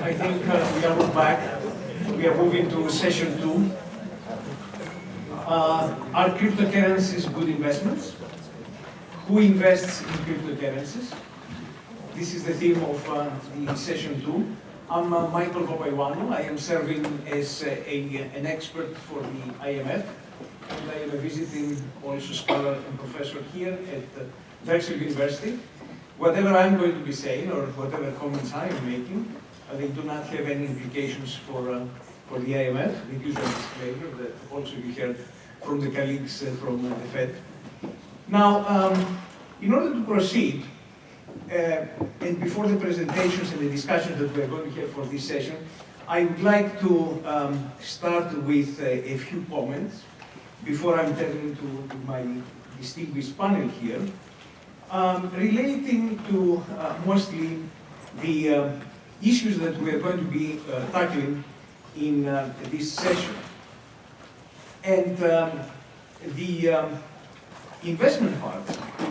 I think we are back. We are moving to session 2. Are cryptocurrencies good investments? Who invests in cryptocurrencies? This is the theme of the session 2. I'm Michael Papaioannou. I am serving as an expert for the IMF, and I am a visiting also scholar and professor here at Drexel University. Whatever I'm going to be saying, or whatever comments I am making, they do not have any implications for the IMF, the usual disclaimer that also you heard from the colleagues from the Fed. Now, in order to proceed, and before the presentations and the discussions that we are going to have for this session, I would like to start with a few comments before I'm turning to my distinguished panel here, relating to mostly the issues that we are going to be tackling in this session. And the investment part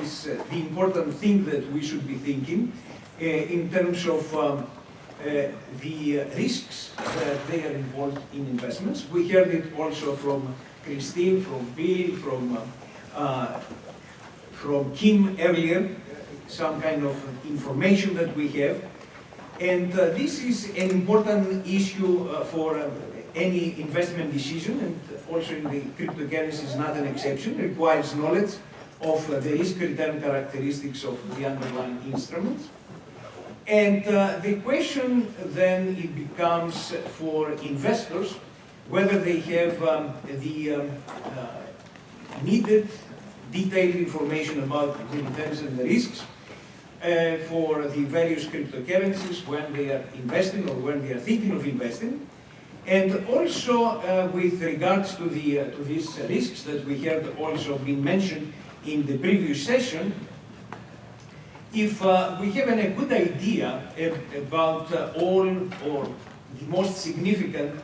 is the important thing that we should be thinking in terms of the risks that they are involved in investments. We heard it also from Christine, from Bill, from Kim earlier, some kind of information that we have. And this is an important issue for any investment decision, and also in the cryptocurrencies is not an exception. It requires knowledge of the risk-return characteristics of the underlying instruments. And the question then it becomes for investors whether they have the needed detailed information about the returns and the risks for the various cryptocurrencies when they are investing or when they are thinking of investing. And also with regards to these risks that we have also been mentioned in the previous session, if we have a good idea about all or the most significant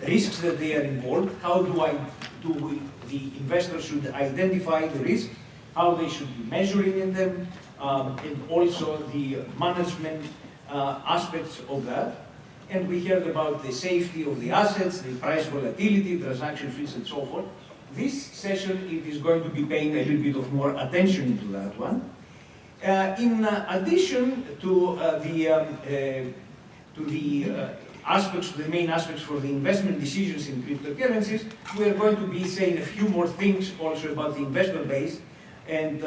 risks that they are involved, how the investors should identify the risk, how they should be measuring in them, and also the management aspects of that. And we heard about the safety of the assets, the price volatility, transaction fees, and so forth. This session, it is going to be paying a little bit of more attention to that one. In addition to the main aspects for the investment decisions in cryptocurrencies, we are going to be saying a few more things also about the investor base and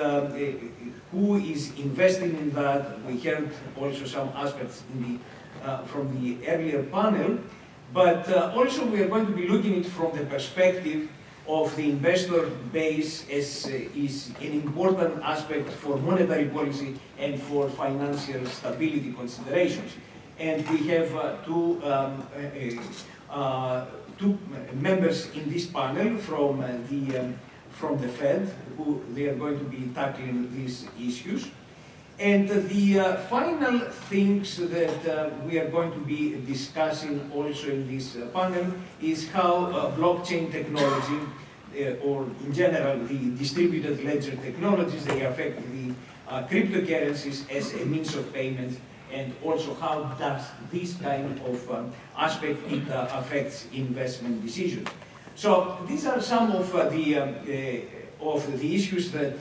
who is investing in that. We heard also some aspects from the earlier panel, but also we are going to be looking at it from the perspective of the investor base as is an important aspect for monetary policy and for financial stability considerations. And we have two members in this panel from the Fed, who they are going to be tackling these issues. And the final things that we are going to be discussing also in this panel is how blockchain technology, or in general the distributed ledger technologies, they affect the cryptocurrencies as a means of payment, and also how does this kind of aspect affects investment decisions. So these are some of the issues that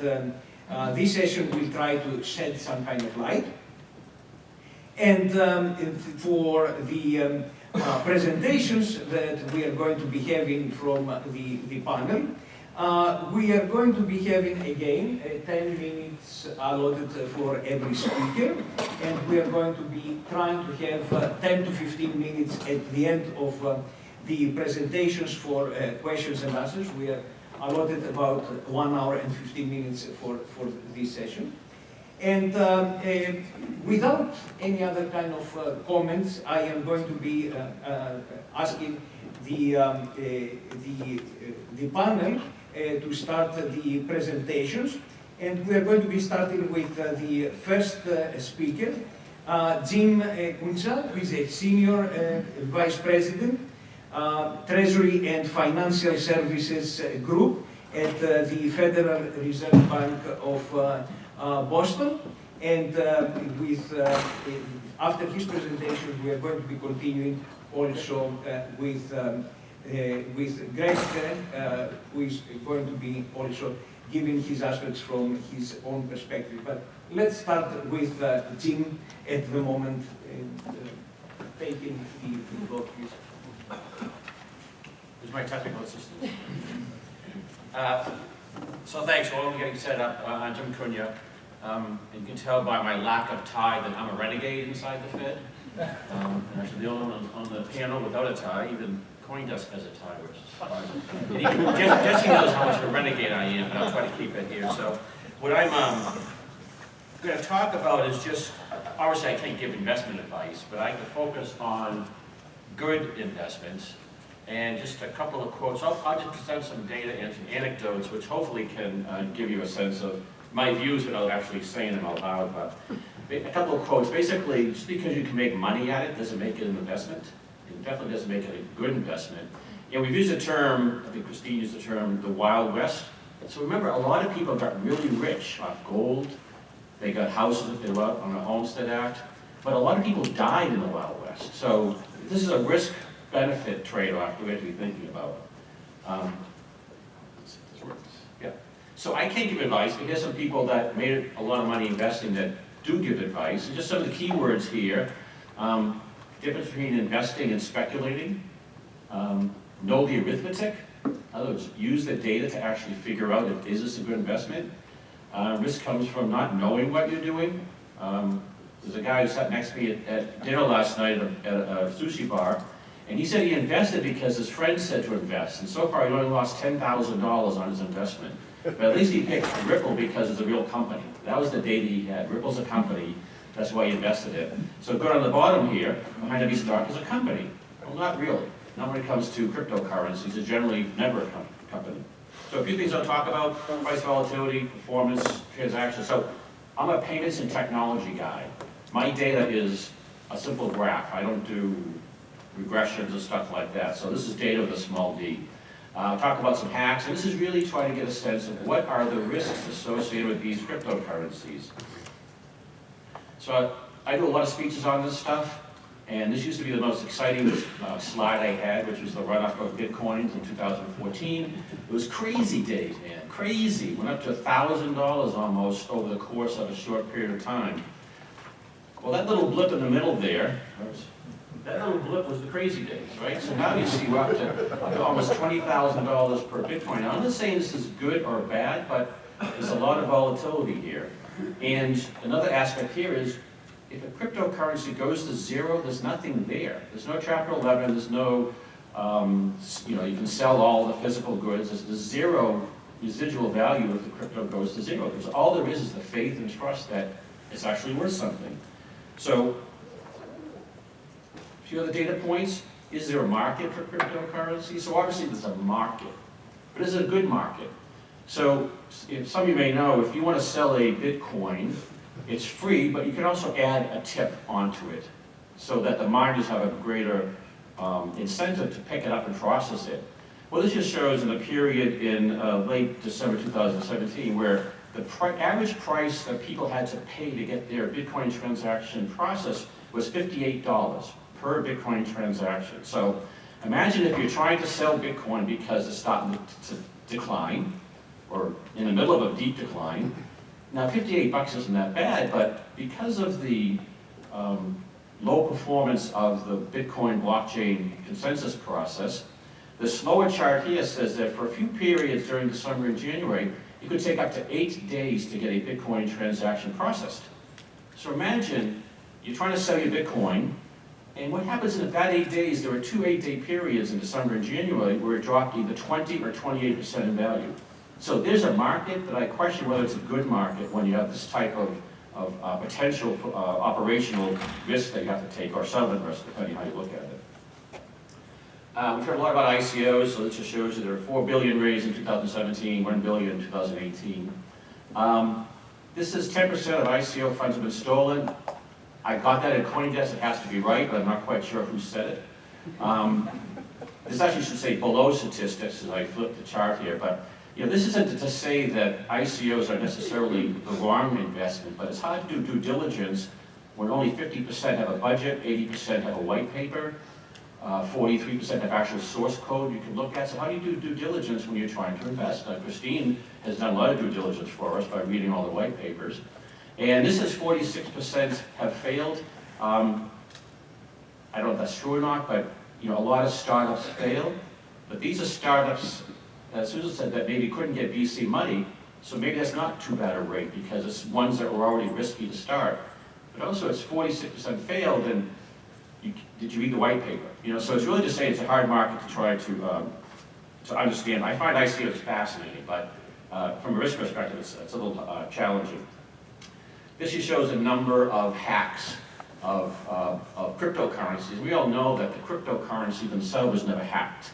this session will try to shed some kind of light. And for the presentations that we are going to be having from the panel, we are going to be having again 10 minutes allotted for every speaker, and we are going to be trying to have 10 to 15 minutes at the end of the presentations for questions and answers. We are allotted about 1 hour and 15 minutes for this session. And without any other kind of comments, I am going to be asking the panel to start the presentations. And we are going to be starting with the first speaker, Jim Cunha, who is a Senior Vice President, Treasury and Financial Services Group at the Federal Reserve Bank of Boston, and with after his presentation, we are going to be continuing also with Greg, who is going to be also giving his aspects from his own perspective. But let's start with Jim at the moment, and taking the floor, please. Who's my technical assistant? So thanks, while we're getting set up, I'm Jim Cunha. You can tell by my lack of tie that I'm a renegade inside the Fed. And actually the only one on the panel without a tie. Even CoinDesk has a tie, which is fun. And even Jesse knows how much of a renegade I am, and I'll try to keep it here. So what I'm going to talk about is just, obviously I can't give investment advice, but I can focus on good investments. And just a couple of quotes. I'll just present some data and some anecdotes, which hopefully can give you a sense of my views without actually saying them out loud. But a couple of quotes. Basically, just because you can make money at it doesn't make it an investment. It definitely doesn't make it a good investment. And we've used the term, I think Christine used the term, the Wild West. So remember, a lot of people got really rich off gold. They got houses if they were on the Homestead Act. But a lot of people died in the Wild West. So this is a risk-benefit trade-off we have to be thinking about. Yeah. So I can't give advice, but here's some people that made a lot of money investing that do give advice. And just some of the keywords here. Difference between investing and speculating. Know the arithmetic. In other words, use the data to actually figure out if is this a good investment. Risk comes from not knowing what you're doing. There's a guy who sat next to me at dinner last night at a sushi bar, and he said he invested because his friend said to invest. And so far, he only lost $10,000 on his investment. But at least he picked Ripple because it's a real company. That was the data he had. Ripple's a company. That's why he invested it. So good on the bottom here, behind every stock is a company. Well, not really. Not when it comes to cryptocurrencies. It's generally never a company. So a few things I'll talk about: price volatility, performance, transactions. So I'm a payments and technology guy. My data is a simple graph. I don't do regressions and stuff like that. So this is data with a small d. I'll talk about some hacks, and this is really trying to get a sense of what are the risks associated with these cryptocurrencies. So I do a lot of speeches on this stuff, and this used to be the most exciting slide I had, which was the run-up of Bitcoins in 2014. It was crazy days, man, crazy. Went up to $1,000 almost over the course of a short period of time. Well, that little blip in the middle there, that little blip was the crazy days, right? So now you see we're up to almost $20,000 per Bitcoin. Now, I'm not saying this is good or bad, but there's a lot of volatility here. And another aspect here is, if a cryptocurrency goes to zero, there's nothing there. There's no Chapter 11, there's no, you can sell all the physical goods. There's zero residual value if the crypto goes to zero. Because all there is the faith and trust that it's actually worth something. So, a few other data points. Is there a market for cryptocurrency? So obviously there's a market, but is it a good market? So if some of you may know, if you want to sell a Bitcoin, it's free, but you can also add a tip onto it so that the miners have a greater incentive to pick it up and process it. Well, this just shows in a period in late December 2017 where the average price that people had to pay to get their Bitcoin transaction processed was $58 per Bitcoin transaction. So imagine if you're trying to sell Bitcoin because it's starting to decline, or in the middle of a deep decline. Now, 58 bucks isn't that bad, but because of the low performance of the Bitcoin blockchain consensus process, the slower chart here says that for a few periods during December and January, it could take up to 8 days to get a Bitcoin transaction processed. So imagine you're trying to sell your Bitcoin, and what happens in that 8 days, there were 2 8-day periods in December and January where it dropped either 20 or 28% in value. So there's a market, but I question whether it's a good market when you have this type of potential operational risk that you have to take, or settlement risk, depending how you look at it. We've heard a lot about ICOs, so this just shows you there are 4 billion raised in 2017, 1 billion in 2018. This is 10% of ICO funds have been stolen. I got that at CoinDesk, it has to be right, but I'm not quite sure who said it. This actually should say below statistics as I flip the chart here, but this isn't to say that ICOs are necessarily the wrong investment, but it's hard to do due diligence when only 50% have a budget, 80% have a white paper, 43% have actual source code you can look at. So how do you do due diligence when you're trying to invest? Christine has done a lot of due diligence for us by reading all the white papers. And this is 46% have failed. I don't know if that's true or not, but a lot of startups fail. But these are startups, as Susan said, that maybe couldn't get VC money, so maybe that's not too bad a rate because it's ones that were already risky to start. But also it's 46% failed, and did you read the white paper? So it's really just saying it's a hard market to try to understand. I find ICO fascinating, but from a risk perspective, it's a little challenging. This just shows a number of hacks of cryptocurrencies. We all know that the cryptocurrency themselves was never hacked.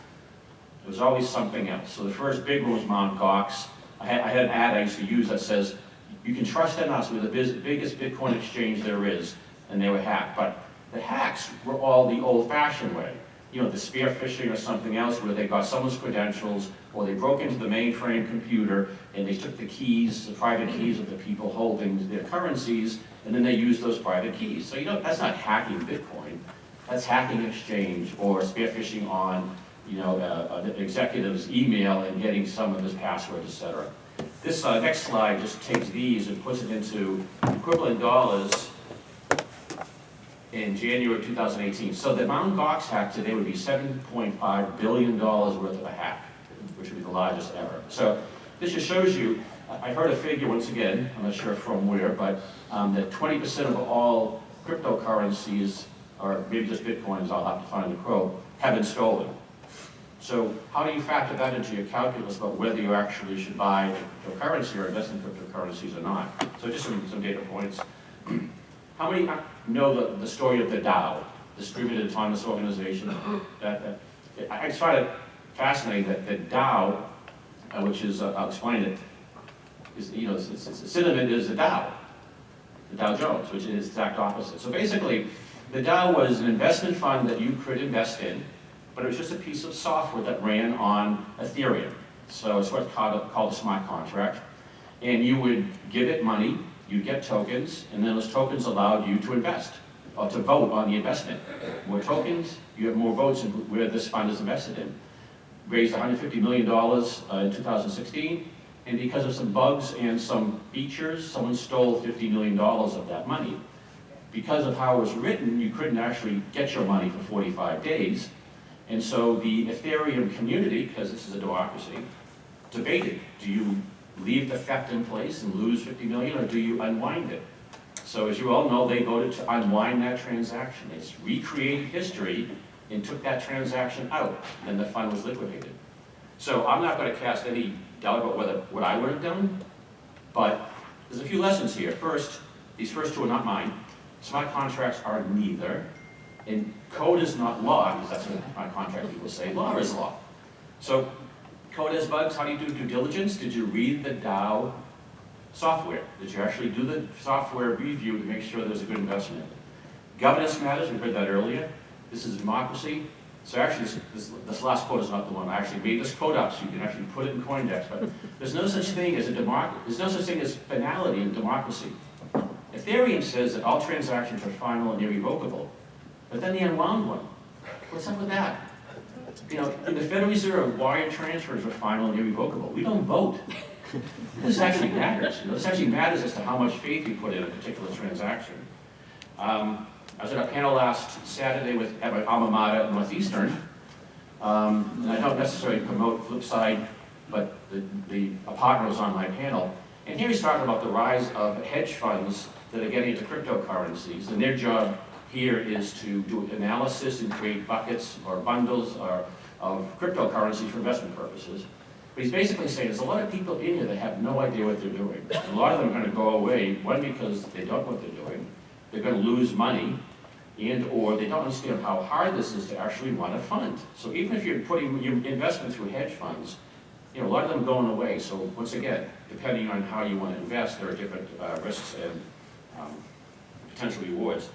It was always something else. So the first big one was Mt. Gox. I had an ad I used to use that says, you can trust in us, we're the biggest Bitcoin exchange there is, and they were hacked. But the hacks were all the old-fashioned way. The spear phishing or something else where they got someone's credentials, or they broke into the mainframe computer and they took the keys, the private keys of the people holding their currencies, and then they used those private keys. So that's not hacking Bitcoin. That's hacking exchange or spear phishing on an executive's email and getting some of his passwords, etc. This next slide just takes these and puts it into equivalent dollars in January of 2018. So the Mt. Gox hack today would be $7.5 billion worth of a hack, which would be the largest ever. So this just shows you, I heard a figure once again, I'm not sure from where, but that 20% of all cryptocurrencies, or maybe just Bitcoins, I'll have to find the quote, have been stolen. So how do you factor that into your calculus about whether you actually should buy cryptocurrency or invest in cryptocurrencies or not? So just some data points. How many know the story of the DAO, Distributed Autonomous Organization? I just find it fascinating that the DAO, which is, I'll explain it, is, its synonym is the Dow Jones, which is its exact opposite. So basically, the DAO was an investment fund that you could invest in, but it was just a piece of software that ran on Ethereum. So it's what's called a smart contract. And you would give it money, you'd get tokens, and then those tokens allowed you to invest, or to vote on the investment. More tokens, you have more votes in where this fund is invested in. Raised $150 million in 2016, and because of some bugs and some features, someone stole $50 million of that money. Because of how it was written, you couldn't actually get your money for 45 days, and so the Ethereum community, because this is a democracy, debated, do you leave the theft in place and lose 50 million, or do you unwind it? So as you all know, they voted to unwind that transaction. They recreated history and took that transaction out, and the fund was liquidated. So I'm not going to cast any doubt about what I would have done, but there's a few lessons here. First, these first two are not mine. Smart contracts are neither, and code is not law, because that's what my contract people say. Law is law. So code has bugs. How do you do due diligence? Did you read the DAO software? Did you actually do the software review to make sure there's a good investment? Governance matters. We heard that earlier. This is democracy. So actually, this last quote is not the one. I actually made this quote up so you can actually put it in CoinDesk. But there's no such thing as a democracy. There's no such thing as finality in democracy. Ethereum says that all transactions are final and irrevocable. But then the unwound one. What's up with that? In the Federal Reserve, wire transfers are final and irrevocable. We don't vote. This actually matters. This actually matters as to how much faith you put in a particular transaction. I was at a panel last Saturday at my alma mater at Northeastern, and I don't necessarily promote Flipside, but a partner was on my panel. And here he's talking about the rise of hedge funds that are getting into cryptocurrencies, and their job here is to do analysis and create buckets or bundles of cryptocurrencies for investment purposes. But he's basically saying there's a lot of people in here that have no idea what they're doing. And a lot of them are going to go away, one, because they don't know what they're doing, they're going to lose money, and or they don't understand how hard this is to actually run a fund. So even if you're putting your investment through hedge funds, a lot of them are going away. So once again, depending on how you want to invest, there are different risks and potential rewards.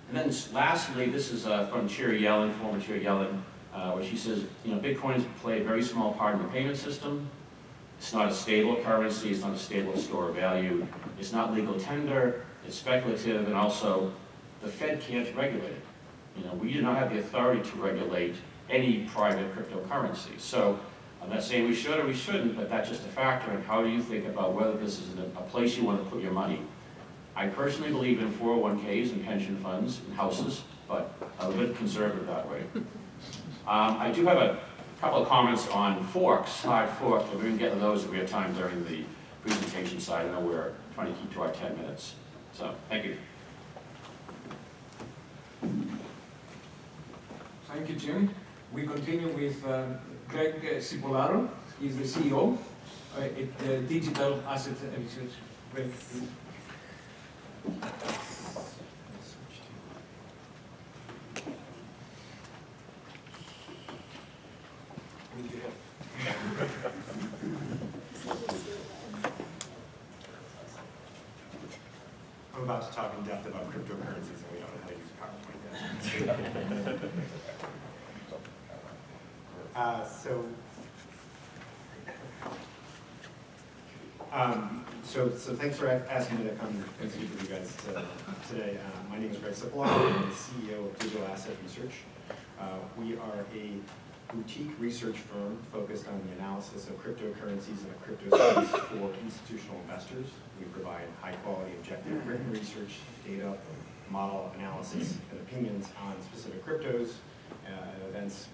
And then lastly, this is from Chair Yellen, former Chair Yellen, where she says, Bitcoins play a very small part in the payment system. It's not a stable currency. It's not a stable store of value. It's not legal tender. it's speculative, and also the Fed can't regulate it. You know, we do not have the authority to regulate any private cryptocurrency. So I'm not saying we should or we shouldn't, but that's just a factor in how do you think about whether this is a place you want to put your money. I personally believe in 401ks and pension funds and houses, but I'm a bit conservative that way. I do have a couple of comments on forks, hard forks, and we're going to get to those if we have time during the presentation side. I know we're trying to keep to our 10 minutes. So, thank you. Thank you, Jim. We continue with Greg Cipolaro. He's the CEO at Digital Asset Research. Greg, please. I'm about to talk in depth about cryptocurrencies, and we don't know how to use PowerPoint yet. So thanks for asking me to come and speak with you guys today. My name is Greg Cipolaro. I'm the CEO of Digital Asset Research. We are a boutique research firm focused on the analysis of cryptocurrencies and the crypto space for institutional investors. We provide high-quality, objective written research, data, model analysis, and opinions on specific cryptos and events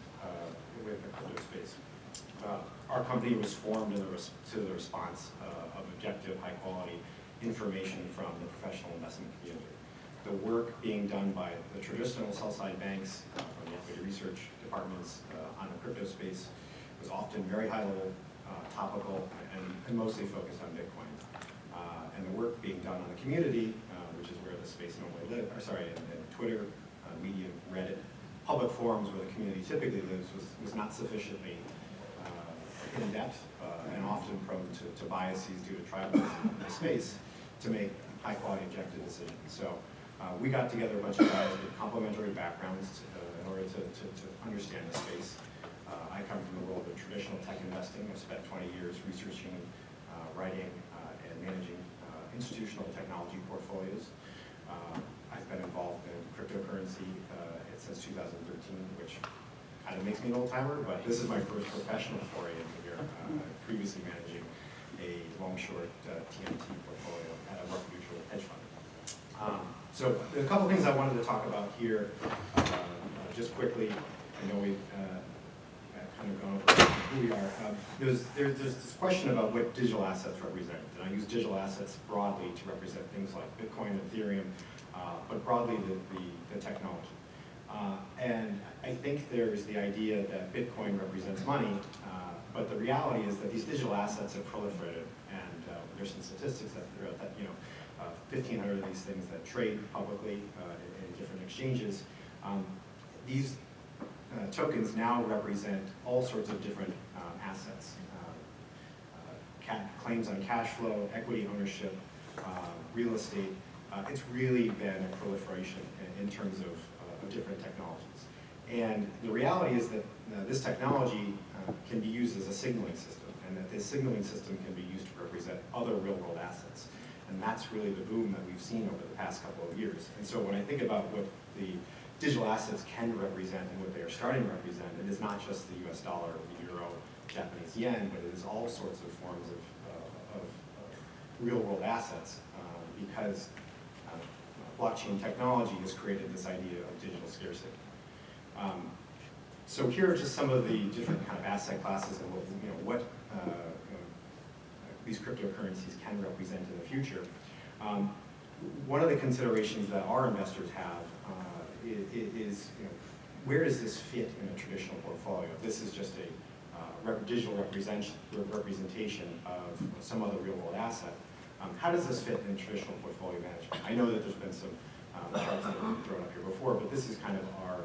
with the crypto space. Our company was formed in the response of objective, high-quality information from the professional investment community. The work being done by the traditional sell-side banks, from the equity research departments on the crypto space was often very high-level, topical, and mostly focused on Bitcoin. And the work being done on the community, which is where the space normally lives, in Twitter, Medium, Reddit, public forums where the community typically lives was not sufficiently in-depth and often prone to biases due to tribalism in the space to make high-quality objective decisions. So we got together a bunch of guys with complementary backgrounds in order to understand the space. I come from the world of traditional tech investing. I've spent 20 years researching, writing, and managing institutional technology portfolios. I've been involved in cryptocurrency since 2013, which kind of makes me an old timer, but this is my first professional foray into here, previously managing a long-short TMT portfolio at a market-neutral hedge fund. So there's a couple things I wanted to talk about here, just quickly. I know we've kind of gone over who we are. There's this question about what digital assets represent, and I use digital assets broadly to represent things like Bitcoin, Ethereum, but broadly the technology. And I think there's the idea that Bitcoin represents money, but the reality is that these digital assets have proliferated, and there's some statistics that 1,500 of these things that trade publicly in different exchanges. These tokens now represent all sorts of different assets. Claims on cash flow, equity ownership, real estate. It's really been a proliferation in terms of different technologies. And the reality is that this technology can be used as a signaling system, and that this signaling system can be used to represent other real-world assets. And that's really the boom that we've seen over the past couple of years. And so when I think about what the digital assets can represent and what they are starting to represent, it is not just the US dollar, the euro, Japanese yen, but it is all sorts of forms of real-world assets because blockchain technology has created this idea of digital scarcity. So here are just some of the different kind of asset classes and what these cryptocurrencies can represent in the future. One of the considerations that our investors have is where does this fit in a traditional portfolio? This is just a digital representation of some other real-world asset. How does this fit in traditional portfolio management? I know that there's been some charts that have been thrown up here before, but this is kind of our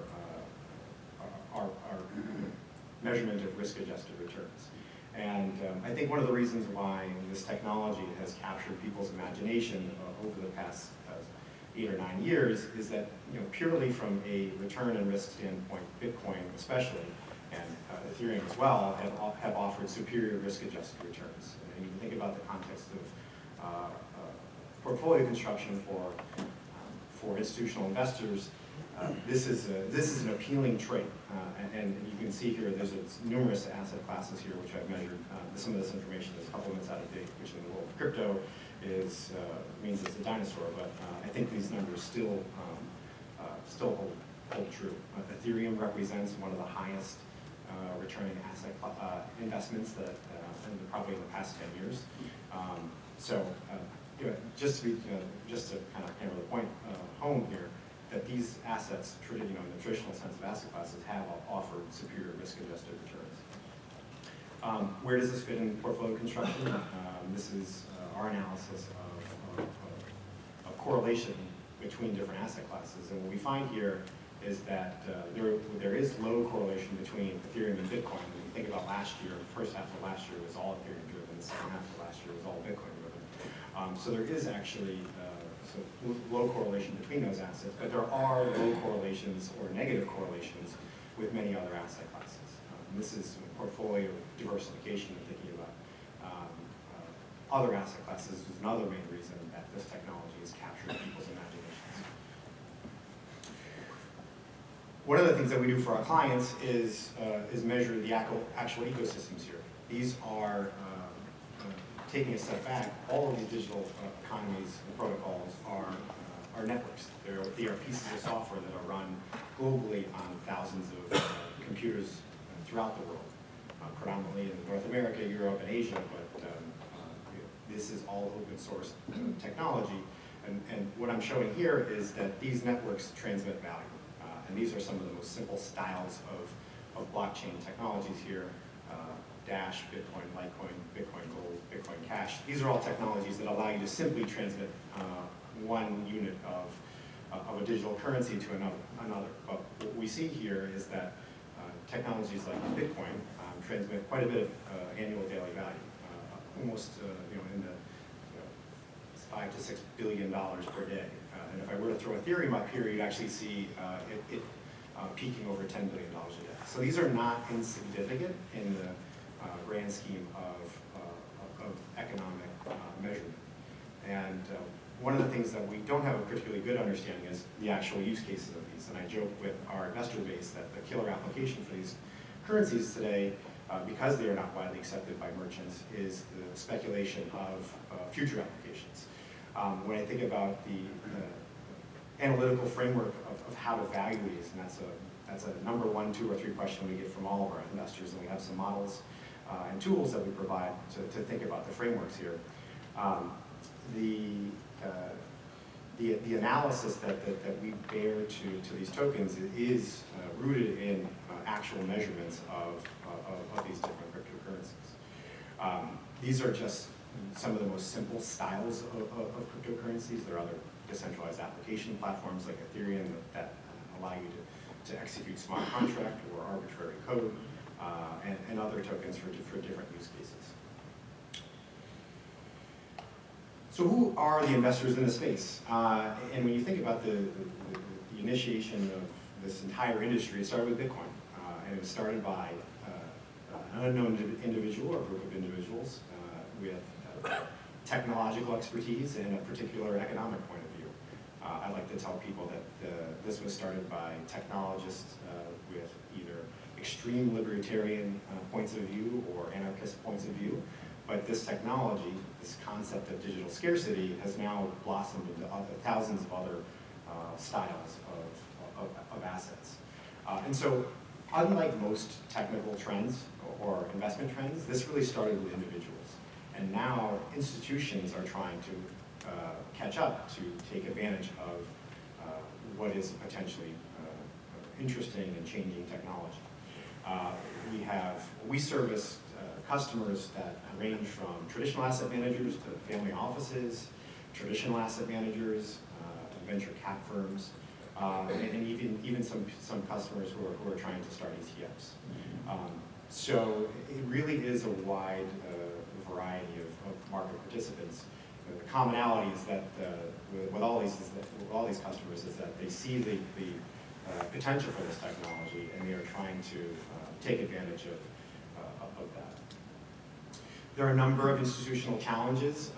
measurement of risk-adjusted returns. And I think one of the reasons why this technology has captured people's imagination over the past 8 or 9 years is that purely from a return and risk standpoint, Bitcoin especially, and Ethereum as well, have offered superior risk-adjusted returns. And you think about the context of portfolio construction for institutional investors, this is an appealing trait. And you can see here, there's numerous asset classes here, which I've measured. Some of this information is a couple minutes out of date, which in the world of crypto means it's a dinosaur, but I think these numbers still hold true. Ethereum represents one of the highest returning asset investments that probably in the past 10 years. Just to kind of hammer the point home here, that these assets, in the traditional sense of asset classes, have offered superior risk-adjusted returns. Where does this fit in portfolio construction? This is our analysis of correlation between different asset classes. And what we find here is that there is low correlation between Ethereum and Bitcoin. When you think about last year, the first half of last year was all Ethereum driven, the second half of last year was all Bitcoin driven. So there is actually low correlation between those assets, but there are low correlations or negative correlations with many other asset classes. This is portfolio diversification and thinking about other asset classes is another main reason that this technology has captured people's imaginations. One of the things that we do for our clients is measure the actual ecosystems here. These are, taking a step back, all of these digital economies and protocols are networks. They are pieces of software that are run globally on thousands of computers throughout the world, predominantly in North America, Europe, and Asia, but this is all open source technology. And what I'm showing here is that these networks transmit value. And these are some of the most simple styles of blockchain technologies here. Dash, Bitcoin, Litecoin, Bitcoin Gold, Bitcoin Cash. These are all technologies that allow you to simply transmit one unit of a digital currency to another. But what we see here is that technologies like Bitcoin transmit quite a bit of annual daily value, almost in the $5 to $6 billion per day. And if I were to throw Ethereum up here, you'd actually see it peaking over $10 billion a day. So these are not insignificant in the grand scheme of economic measurement. And one of the things that we don't have a particularly good understanding is the actual use cases of these. And I joke with our investor base that the killer application for these currencies today, because they are not widely accepted by merchants, is the speculation of future applications. When I think about the analytical framework of how to value these, and that's a number 1, 2, or 3 question we get from all of our investors, and we have some models and tools that we provide to think about the frameworks here. The analysis that we bear to these tokens is rooted in actual measurements of these different cryptocurrencies. These are just some of the most simple styles of cryptocurrencies. There are other decentralized application platforms like Ethereum that allow you to execute smart contract or arbitrary code, and other tokens for different use cases. So who are the investors in the space? And when you think about the initiation of this entire industry, it started with Bitcoin. And it was started by an unknown individual or group of individuals with technological expertise and a particular economic point of view. I like to tell people that this was started by technologists with either extreme libertarian points of view or anarchist points of view. But this technology, this concept of digital scarcity, has now blossomed into thousands of other styles of assets. And so, unlike most technical trends or investment trends, this really started with individuals. And now institutions are trying to catch up to take advantage of what is potentially interesting and changing technology. We service customers that range from traditional asset managers to family offices, traditional asset managers, venture cap firms, and even some customers who are trying to start ETFs. So it really is a wide variety of market participants. The commonality is that with all these customers is that they see the potential for this technology, and they are trying to take advantage of that. There are a number of institutional challenges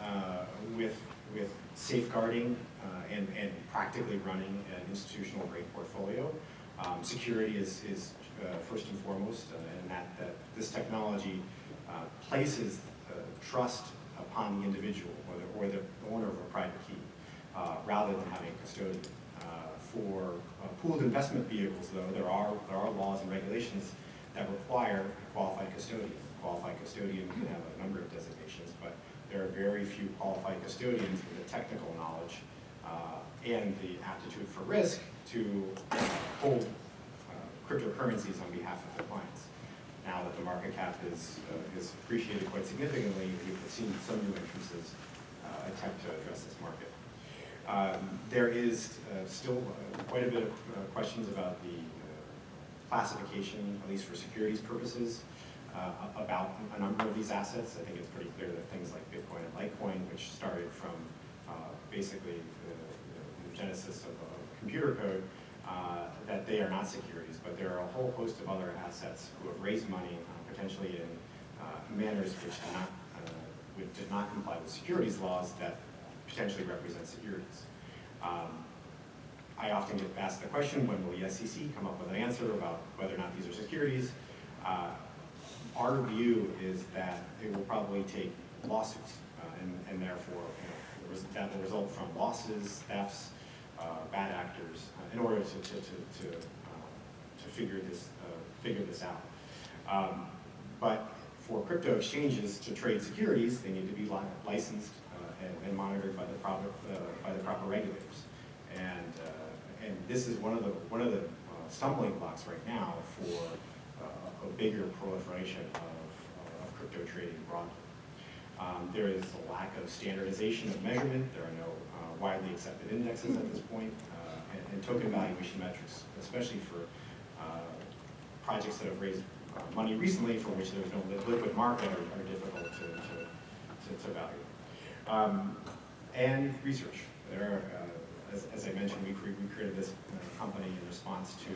with with safeguarding and practically running an institutional grade portfolio. Security is first and foremost, and that this technology places trust upon the individual or the owner of a private key, rather than having a custodian. For pooled investment vehicles, though, there are laws and regulations that require a qualified custodian. A qualified custodian can have a number of designations, but there are very few qualified custodians with the technical knowledge and the aptitude for risk to hold cryptocurrencies on behalf of their clients. Now that the market cap is appreciated quite significantly, we've seen some new entrances attempt to address this market. There is still quite a bit of questions about the classification, at least for securities purposes, about a number of these assets. I think it's pretty clear that things like Bitcoin and Litecoin, which started from basically the genesis of computer code, that they are not securities, but there are a whole host of other assets who have raised money potentially in manners which did not comply with securities laws that potentially represent securities. I often get asked the question, when will the SEC come up with an answer about whether or not these are securities? Our view is that it will probably take lawsuits, and therefore that will result from losses, thefts, bad actors, in order to figure this out. But for crypto exchanges to trade securities, they need to be licensed and monitored by the proper regulators. And this is one of the stumbling blocks right now for a bigger proliferation of crypto trading broadly. There is a lack of standardization of measurement. There are no widely accepted indexes at this point, and token valuation metrics, especially for projects that have raised money recently for which there's no liquid market, are difficult to value. And research. There are, as I mentioned, we created this company in response to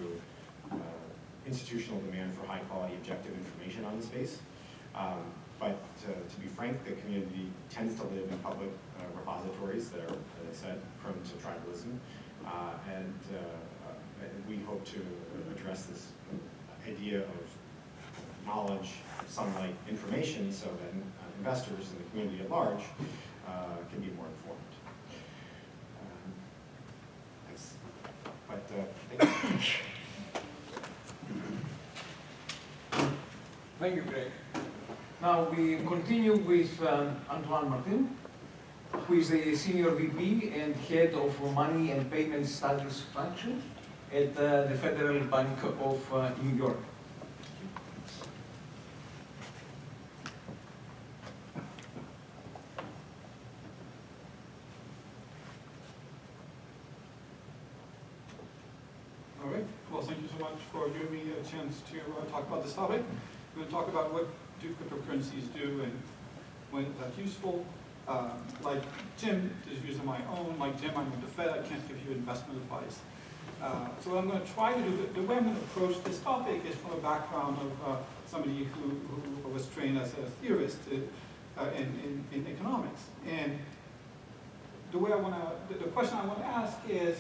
institutional demand for high-quality, objective information on the space. But to be frank, the community tends to live in public repositories that are, as I said, prone to tribalism. And we hope to address this idea of knowledge, sunlight, information, so that investors and the community at large can be more informed. Thanks. But thank you. Thank you, Greg. Now we continue with Antoine Martin, who is the Senior VP and Head of Money and Payment Studies Function at the Federal Bank of New York. All right. Well, thank you so much for giving me a chance to talk about this topic. We're going to talk about what do cryptocurrencies do and when is that useful. Like Jim, this is using my own. Like Jim, I'm with the Fed. I can't give you investment advice. So what I'm going to try to do, the way I'm going to approach this topic is from a background of somebody who was trained as a theorist in economics. And the way the question I want to ask is,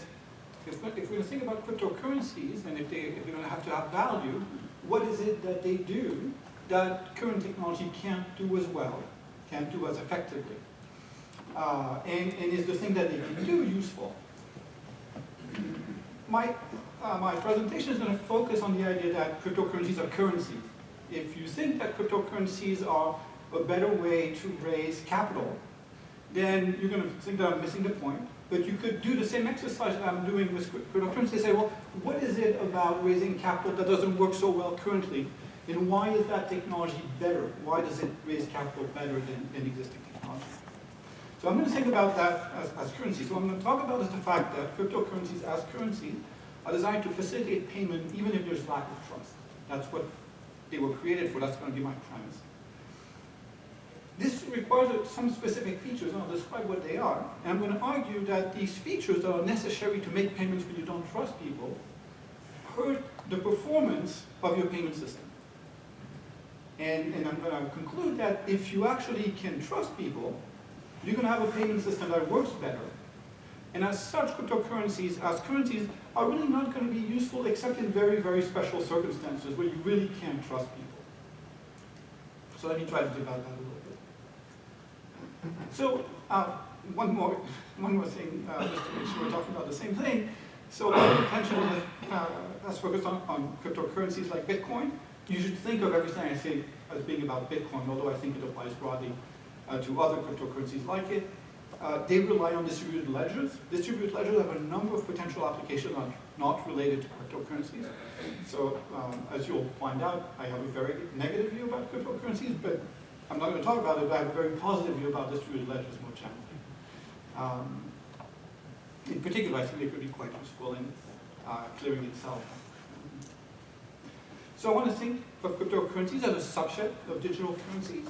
if we're going to think about cryptocurrencies, and if they're going to have value, what is it that they do that current technology can't do as well, can't do as effectively? And is the thing that they can do useful? My presentation is going to focus on the idea that cryptocurrencies are currencies. If you think that cryptocurrencies are a better way to raise capital, then you're going to think that I'm missing the point. But you could do the same exercise that I'm doing with cryptocurrency. Say, well, what is it about raising capital that doesn't work so well currently? And why is that technology better? Why does it raise capital better than existing technology? So I'm going to think about that as currency. So what I'm going to talk about is the fact that cryptocurrencies as currency are designed to facilitate payment even if there's lack of trust. That's what they were created for. That's going to be my premise. This requires some specific features, and I'll describe what they are. And I'm going to argue that these features that are necessary to make payments when you don't trust people hurt the performance of your payment system. And I'm going to conclude that if you actually can trust people, you're going to have a payment system that works better. And as such, cryptocurrencies as currencies are really not going to be useful except in very, very special circumstances where you really can't trust people. So let me try to develop that a little bit. So one more thing, just to make sure we're talking about the same thing. So a lot of attention has focused on cryptocurrencies like Bitcoin. You should think of everything I say as being about Bitcoin, although I think it applies broadly to other cryptocurrencies like it. They rely on distributed ledgers. Distributed ledgers have a number of potential applications not related to cryptocurrencies. So as you'll find out, I have a very negative view about cryptocurrencies, but I'm not going to talk about it, but I have a very positive view about distributed ledgers more generally. In particular, I think they could be quite useful in clearing itself. So I want to think of cryptocurrencies as a subset of digital currencies.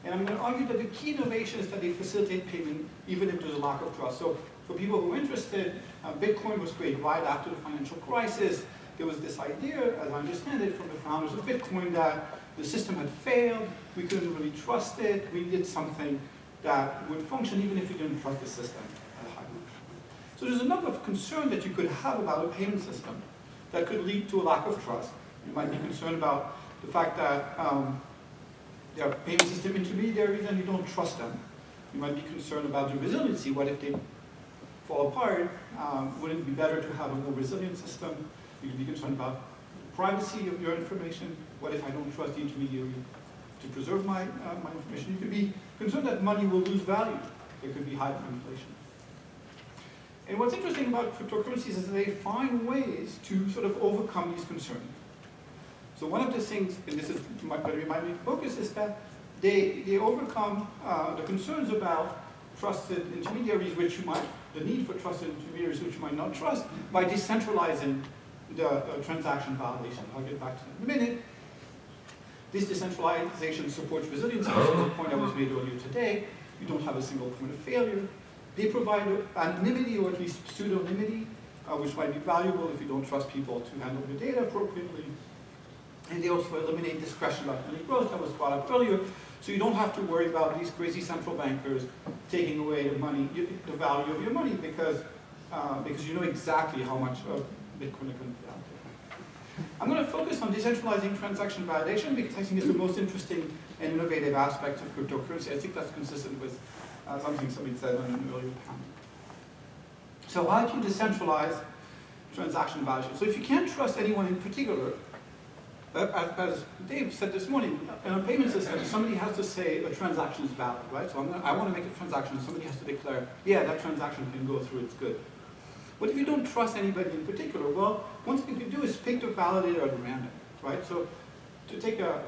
And I'm going to argue that the key innovation is that they facilitate payment even if there's a lack of trust. So for people who are interested, Bitcoin was created right after the financial crisis. There was this idea, as I understand it, from the founders of Bitcoin that the system had failed, we couldn't really trust it, we needed something that would function even if we didn't trust the system at a high level. So there's a number of concerns that you could have about a payment system that could lead to a lack of trust. You might be concerned about the fact that there are payment system intermediaries and you don't trust them. You might be concerned about the resiliency. What if they fall apart? Wouldn't it be better to have a more resilient system? You could be concerned about the privacy of your information. What if I don't trust the intermediary to preserve my information? You could be concerned that money will lose value. There could be hyperinflation. And what's interesting about cryptocurrencies is that they find ways to sort of overcome these concerns. So one of the things, and this is going to be my main focus, is that they overcome the concerns about trusted intermediaries, the need for trusted intermediaries which you might not trust, by decentralizing the transaction validation. I'll get back to that in a minute. This decentralization supports resiliency. This is a point I was made earlier today. You don't have a single point of failure. They provide anonymity, or at least pseudonymity, which might be valuable if you don't trust people to handle your data appropriately. And they also eliminate discretion about money growth that was brought up earlier, so you don't have to worry about these crazy central bankers taking away the money, the value of your money, because you know exactly how much of Bitcoin are going to be out there. I'm going to focus on decentralizing transaction validation because I think it's the most interesting and innovative aspect of cryptocurrency. I think that's consistent with something somebody said on an earlier panel. So how do you decentralize transaction validation? So if you can't trust anyone in particular, as Dave said this morning, in a payment system, somebody has to say a transaction is valid, right? So I want to make a transaction, somebody has to declare, yeah, that transaction can go through, it's good. But if you don't trust anybody in particular, well, one thing you can do is pick the validator at random, right? So to take a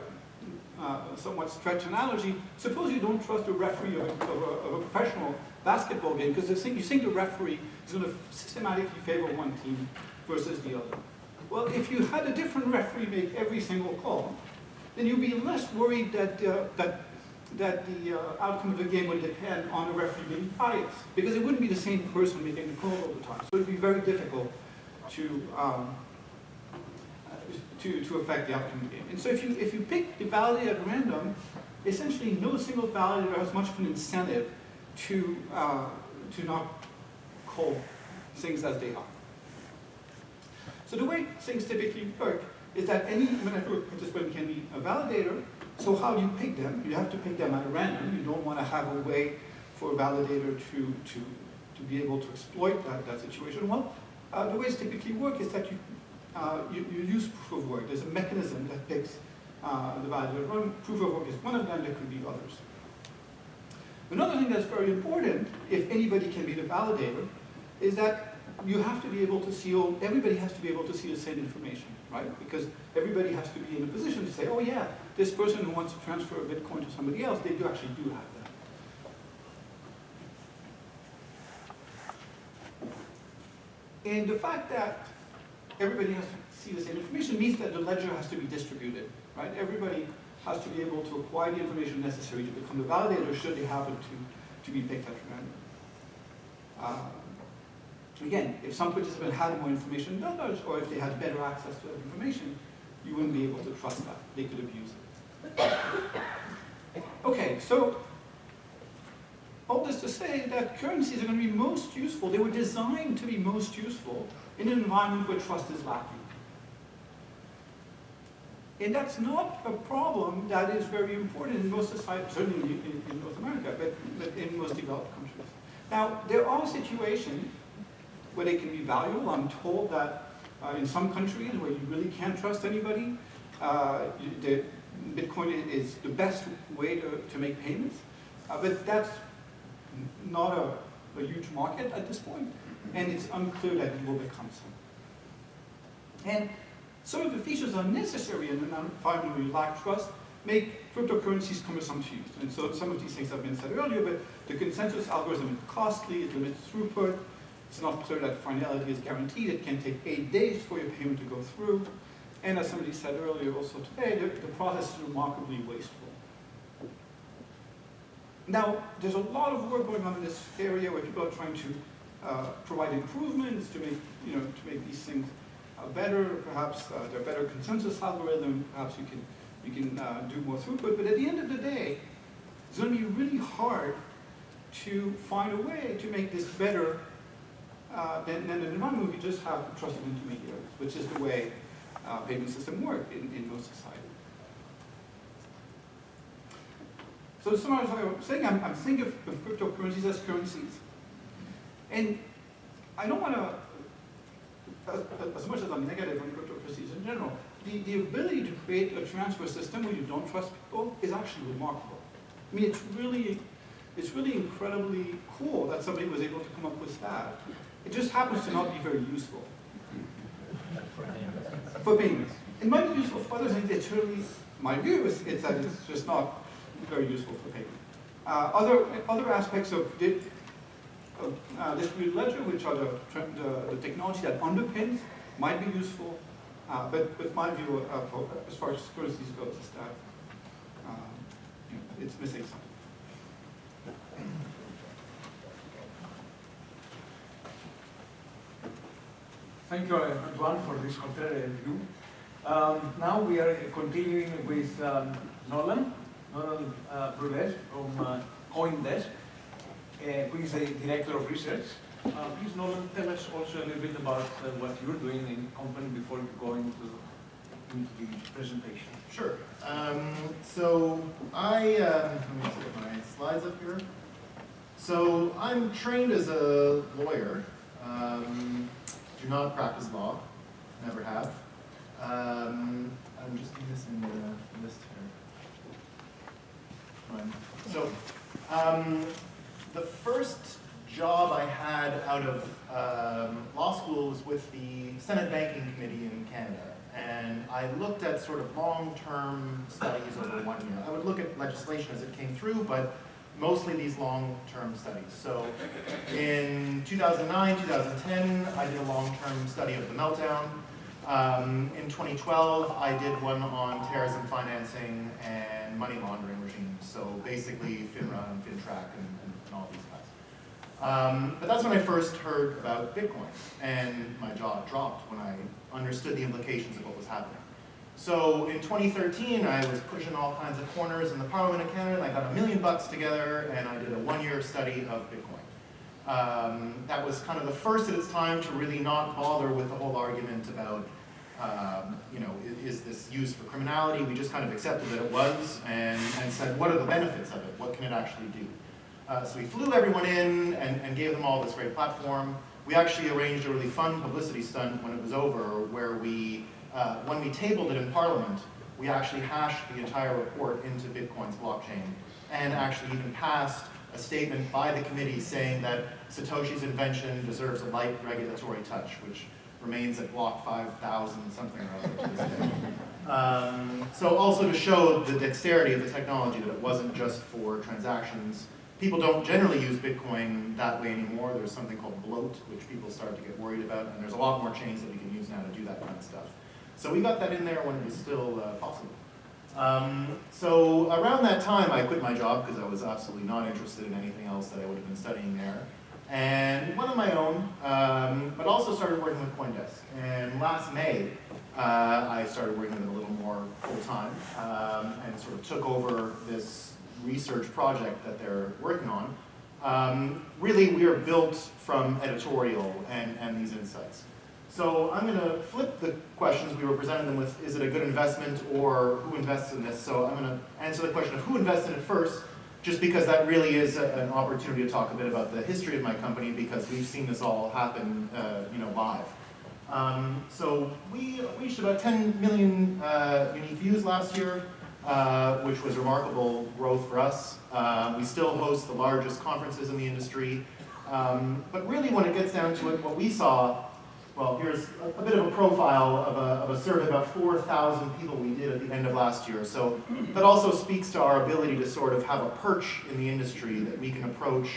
somewhat stretched analogy, suppose you don't trust a referee of a professional basketball game because you think the referee is going to systematically favor one team versus the other. Well, if you had a different referee make every single call, then you'd be less worried that the outcome of the game would depend on the referee being biased, because it wouldn't be the same person making the call all the time. So it'd be very difficult to affect the outcome of the game. And so if you pick the validator at random, essentially no single validator has much of an incentive to not call things as they are. So the way things typically work is that any network participant can be a validator. So how do you pick them? You have to pick them at random. You don't want to have a way for a validator to be able to exploit that situation. Well, the ways typically work is that you use proof of work. There's a mechanism that picks the validator. Proof of work is one of them. There could be others. Another thing that's very important, if anybody can be the validator, is that you have to be able to see, everybody has to be able to see the same information, right? Because everybody has to be in a position to say, oh yeah, this person who wants to transfer a Bitcoin to somebody else, they actually do have that. And the fact that everybody has to see the same information means that the ledger has to be distributed, right? Everybody has to be able to acquire the information necessary to become the validator should they happen to be picked at random. Again, if some participant had more information than others, or if they had better access to that information, you wouldn't be able to trust that. They could abuse it. Okay, so all this to say that currencies are going to be most useful. They were designed to be most useful in an environment where trust is lacking. And that's not a problem that is very important in most societies, certainly in North America, but in most developed countries. Now, there are situations where they can be valuable. I'm told that in some countries where you really can't trust anybody, Bitcoin is the best way to make payments. But that's not a huge market at this point, and it's unclear that it will become so. And some of the features are necessary in an environment where you lack trust, make cryptocurrencies cumbersome to use. And so some of these things have been said earlier, but the consensus algorithm is costly, it limits throughput, it's not clear that finality is guaranteed, it can take 8 days for your payment to go through, and as somebody said earlier also today, the process is remarkably wasteful. Now, there's a lot of work going on in this area where people are trying to provide improvements to make these things better. Perhaps there are better consensus algorithms. Perhaps you can do more throughput. But at the end of the day, it's going to be really hard to find a way to make this better than an environment where you just have trusted intermediaries, which is the way payment systems work in most societies. So to summarize what I'm saying, I'm thinking of cryptocurrencies as currencies. And I don't want to, as much as I'm negative on cryptocurrencies in general, the ability to create a transfer system where you don't trust people is actually remarkable. I mean, it's really incredibly cool that somebody was able to come up with that. It just happens to not be very useful for payments. It might be useful for other things. It's really, my view is that it's just not very useful for payment. Other aspects of distributed ledger, which are the technology that underpins, might be useful. But my view, as far as currencies goes, is that it's missing something. Thank you, Antoine, for this contrary view. Now we are continuing with Nolan from CoinDesk, who is the director of research. Please, Nolan, tell us also a little bit about what you're doing in the company before you go into the presentation. Sure. So let me just get my slides up here. So I'm trained as a lawyer. Do not practice law, never have. I'm just missing the list here. Fine. So the first job I had out of law school was with the Senate Banking Committee in Canada. And I looked at sort of long-term studies over 1 year. I would look at legislation as it came through, but mostly these long-term studies. So in 2009, 2010, I did a long-term study of the meltdown. In 2012, I did one on terrorism financing and money laundering regimes. So basically FINRA and FINTRAC and all these guys. But that's when I first heard about Bitcoin, and my jaw dropped when I understood the implications of what was happening. So in 2013, I was pushing all kinds of corners in the Parliament of Canada, and I got $1 million together, and I did a 1-year study of Bitcoin. That was kind of the first at its time to really not bother with the whole argument about, is this used for criminality? We just kind of accepted that it was, and said, what are the benefits of it? What can it actually do? So we flew everyone in and gave them all this great platform. We actually arranged a really fun publicity stunt when it was over, where we, when we tabled it in Parliament, we actually hashed the entire report into Bitcoin's blockchain, and actually even passed a statement by the committee saying that Satoshi's invention deserves a light regulatory touch, which remains at block 5,000 something or other to this day. So also to show the dexterity of the technology, that it wasn't just for transactions. People don't generally use Bitcoin that way anymore. There's something called bloat, which people start to get worried about, and there's a lot more chains that we can use now to do that kind of stuff. So we got that in there when it was still possible. So around that time, I quit my job because I was absolutely not interested in anything else that I would have been studying there, and went on my own, but also started working with CoinDesk. And last May, I started working with it a little more full-time, and sort of took over this research project that they're working on. Really, we are built from editorial and these insights. So I'm going to flip the questions we were presenting them with. Is it a good investment, or who invests in this? So I'm going to answer the question of who invests in it first, just because that really is an opportunity to talk a bit about the history of my company, because we've seen this all happen live. So we reached about 10 million unique views last year, which was remarkable growth for us. We still host the largest conferences in the industry. But really, when it gets down to it, what we saw, well, here's a bit of a profile of a survey, about 4,000 people we did at the end of last year. So that also speaks to our ability to sort of have a perch in the industry, that we can approach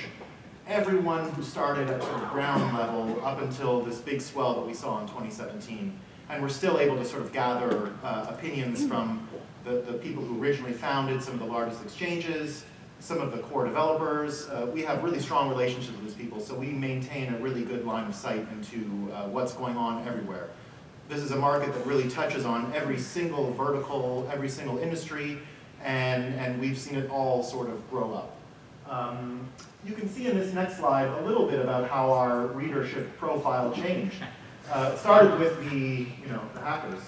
everyone who started at sort of ground level up until this big swell that we saw in 2017. And we're still able to sort of gather opinions from the people who originally founded some of the largest exchanges, some of the core developers. We have really strong relationships with these people, so we maintain a really good line of sight into what's going on everywhere. This is a market that really touches on every single vertical, every single industry, and we've seen it all sort of grow up. You can see in this next slide a little bit about how our readership profile changed. It started with the hackers.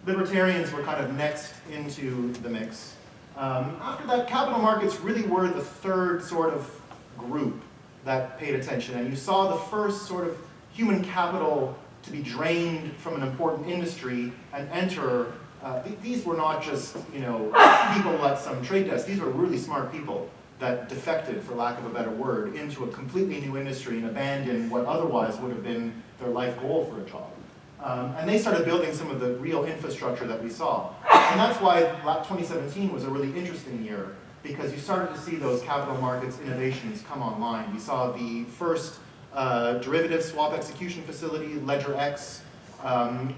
Libertarians were kind of next into the mix. After that, capital markets really were the third sort of group that paid attention, and you saw the first sort of human capital to be drained from an important industry and enter. These were not just people at some trade desk. These were really smart people that defected, for lack of a better word, into a completely new industry and abandoned what otherwise would have been their life goal for a job. And they started building some of the real infrastructure that we saw. And that's why 2017 was a really interesting year, because you started to see those capital markets innovations come online. We saw the first derivative swap execution facility, LedgerX.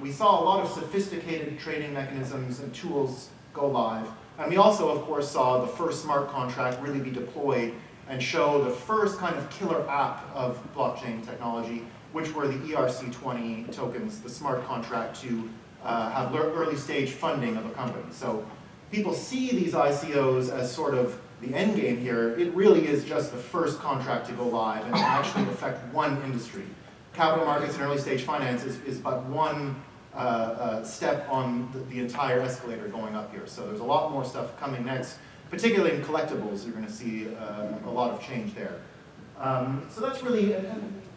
We saw a lot of sophisticated trading mechanisms and tools go live. And we also, of course, saw the first smart contract really be deployed and show the first kind of killer app of blockchain technology, which were the ERC20 tokens, the smart contract to have early stage funding of a company. So people see these ICOs as sort of the end game here. It really is just the first contract to go live and actually affect one industry. Capital markets and early stage finance is but one step on the entire escalator going up here. So there's a lot more stuff coming next, particularly in collectibles. You're going to see a lot of change there. So that's really,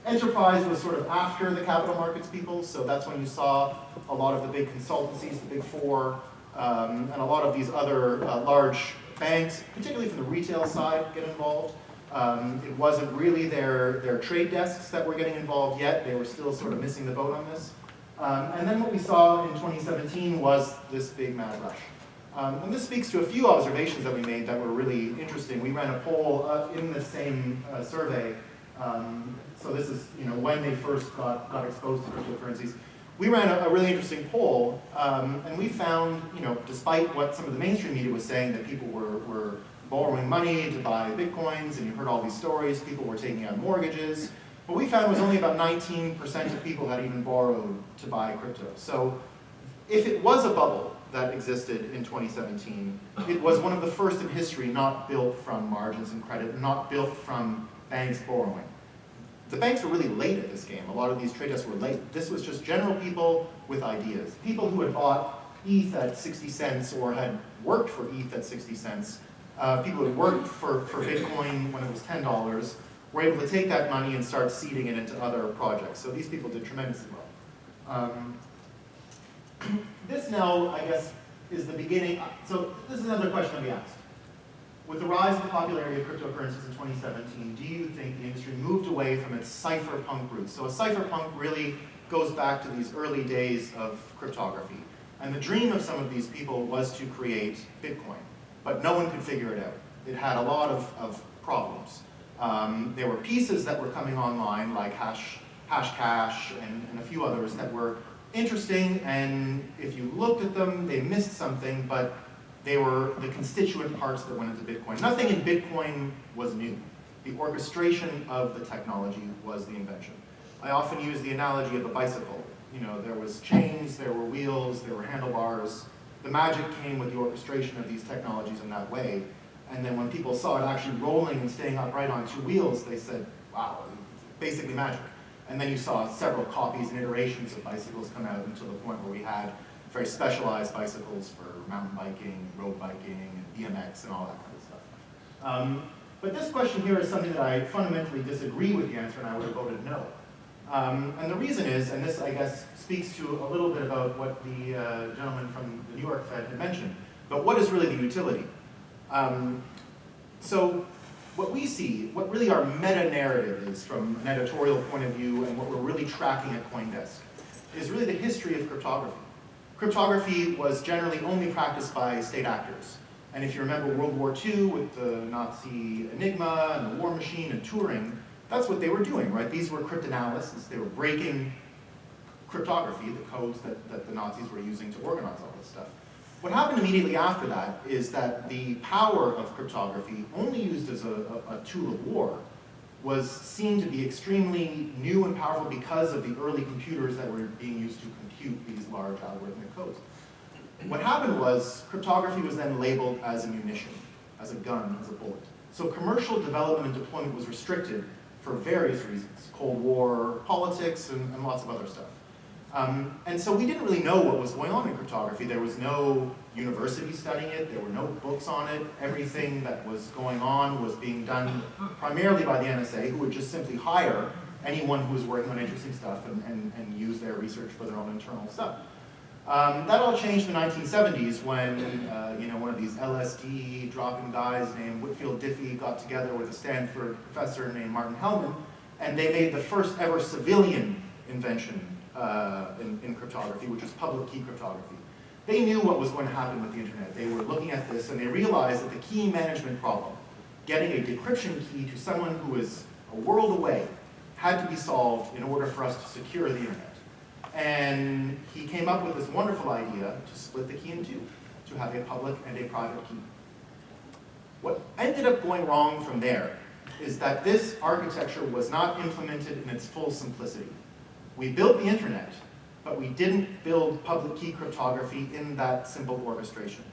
enterprise was sort of after the capital markets people, so that's when you saw a lot of the big consultancies, the big four, and a lot of these other large banks, particularly from the retail side, get involved. It wasn't really their trade desks that were getting involved yet. They were still sort of missing the boat on this. And then what we saw in 2017 was this big mad rush. And this speaks to a few observations that we made that were really interesting. We ran a poll in the same survey. So this is when they first got exposed to cryptocurrencies. We ran a really interesting poll, and we found, despite what some of the mainstream media was saying, that people were borrowing money to buy Bitcoins, and you heard all these stories, people were taking out mortgages. What we found was only about 19% of people had even borrowed to buy crypto. So if it was a bubble that existed in 2017, it was one of the first in history not built from margins and credit, not built from banks borrowing. The banks were really late at this game. A lot of these trade desks were late. This was just general people with ideas. People who had bought ETH at 60 cents or had worked for ETH at 60 cents. People who had worked for Bitcoin when it was $10 were able to take that money and start seeding it into other projects. So these people did tremendously well. This now, I guess, is the beginning. So this is another question that we asked. With the rise of the popularity of cryptocurrencies in 2017, do you think the industry moved away from its cypherpunk roots? So a cypherpunk really goes back to these early days of cryptography. And the dream of some of these people was to create Bitcoin, but no one could figure it out. It had a lot of problems. There were pieces that were coming online, like Hashcash and a few others that were interesting, and if you looked at them, they missed something, but they were the constituent parts that went into Bitcoin. Nothing in Bitcoin was new. The orchestration of the technology was the invention. I often use the analogy of a bicycle. There was chains, there were wheels, there were handlebars. The magic came with the orchestration of these technologies in that way. And then when people saw it actually rolling and staying upright on two wheels, they said, wow, it's basically magic. And then you saw several copies and iterations of bicycles come out until the point where we had very specialized bicycles for mountain biking, road biking, and BMX, and all that kind of stuff. But this question here is something that I fundamentally disagree with the answer, and I would have voted no. And the reason is, and this I guess speaks to a little bit about what the gentleman from the New York Fed had mentioned, but what is really the utility? So what we see, what really our meta-narrative is from an editorial point of view and what we're really tracking at CoinDesk is really the history of cryptography. Cryptography was generally only practiced by state actors. And if you remember World War II with the Nazi Enigma and the War Machine and Turing, that's what they were doing, right? These were cryptanalysts. They were breaking cryptography, the codes that the Nazis were using to organize all this stuff. What happened immediately after that is that the power of cryptography, only used as a tool of war, was seen to be extremely new and powerful because of the early computers that were being used to compute these large algorithmic codes. What happened was cryptography was then labeled as a munition, as a gun, as a bullet. So commercial development and deployment was restricted for various reasons, Cold War politics and lots of other stuff. And so we didn't really know what was going on in cryptography. There was no university studying it. There were no books on it. Everything that was going on was being done primarily by the NSA, who would just simply hire anyone who was working on interesting stuff and use their research for their own internal stuff. That all changed in the 1970s when one of these LSD dropping guys named Whitfield Diffie got together with a Stanford professor named Martin Hellman, and they made the first ever civilian invention in cryptography, which was public key cryptography. They knew what was going to happen with the internet. They were looking at this and they realized that the key management problem, getting a decryption key to someone who is a world away, had to be solved in order for us to secure the internet. And he came up with this wonderful idea to split the key in two, to have a public and a private key. What ended up going wrong from there is that this architecture was not implemented in its full simplicity. We built the internet, but we didn't build public key cryptography in that simple orchestration.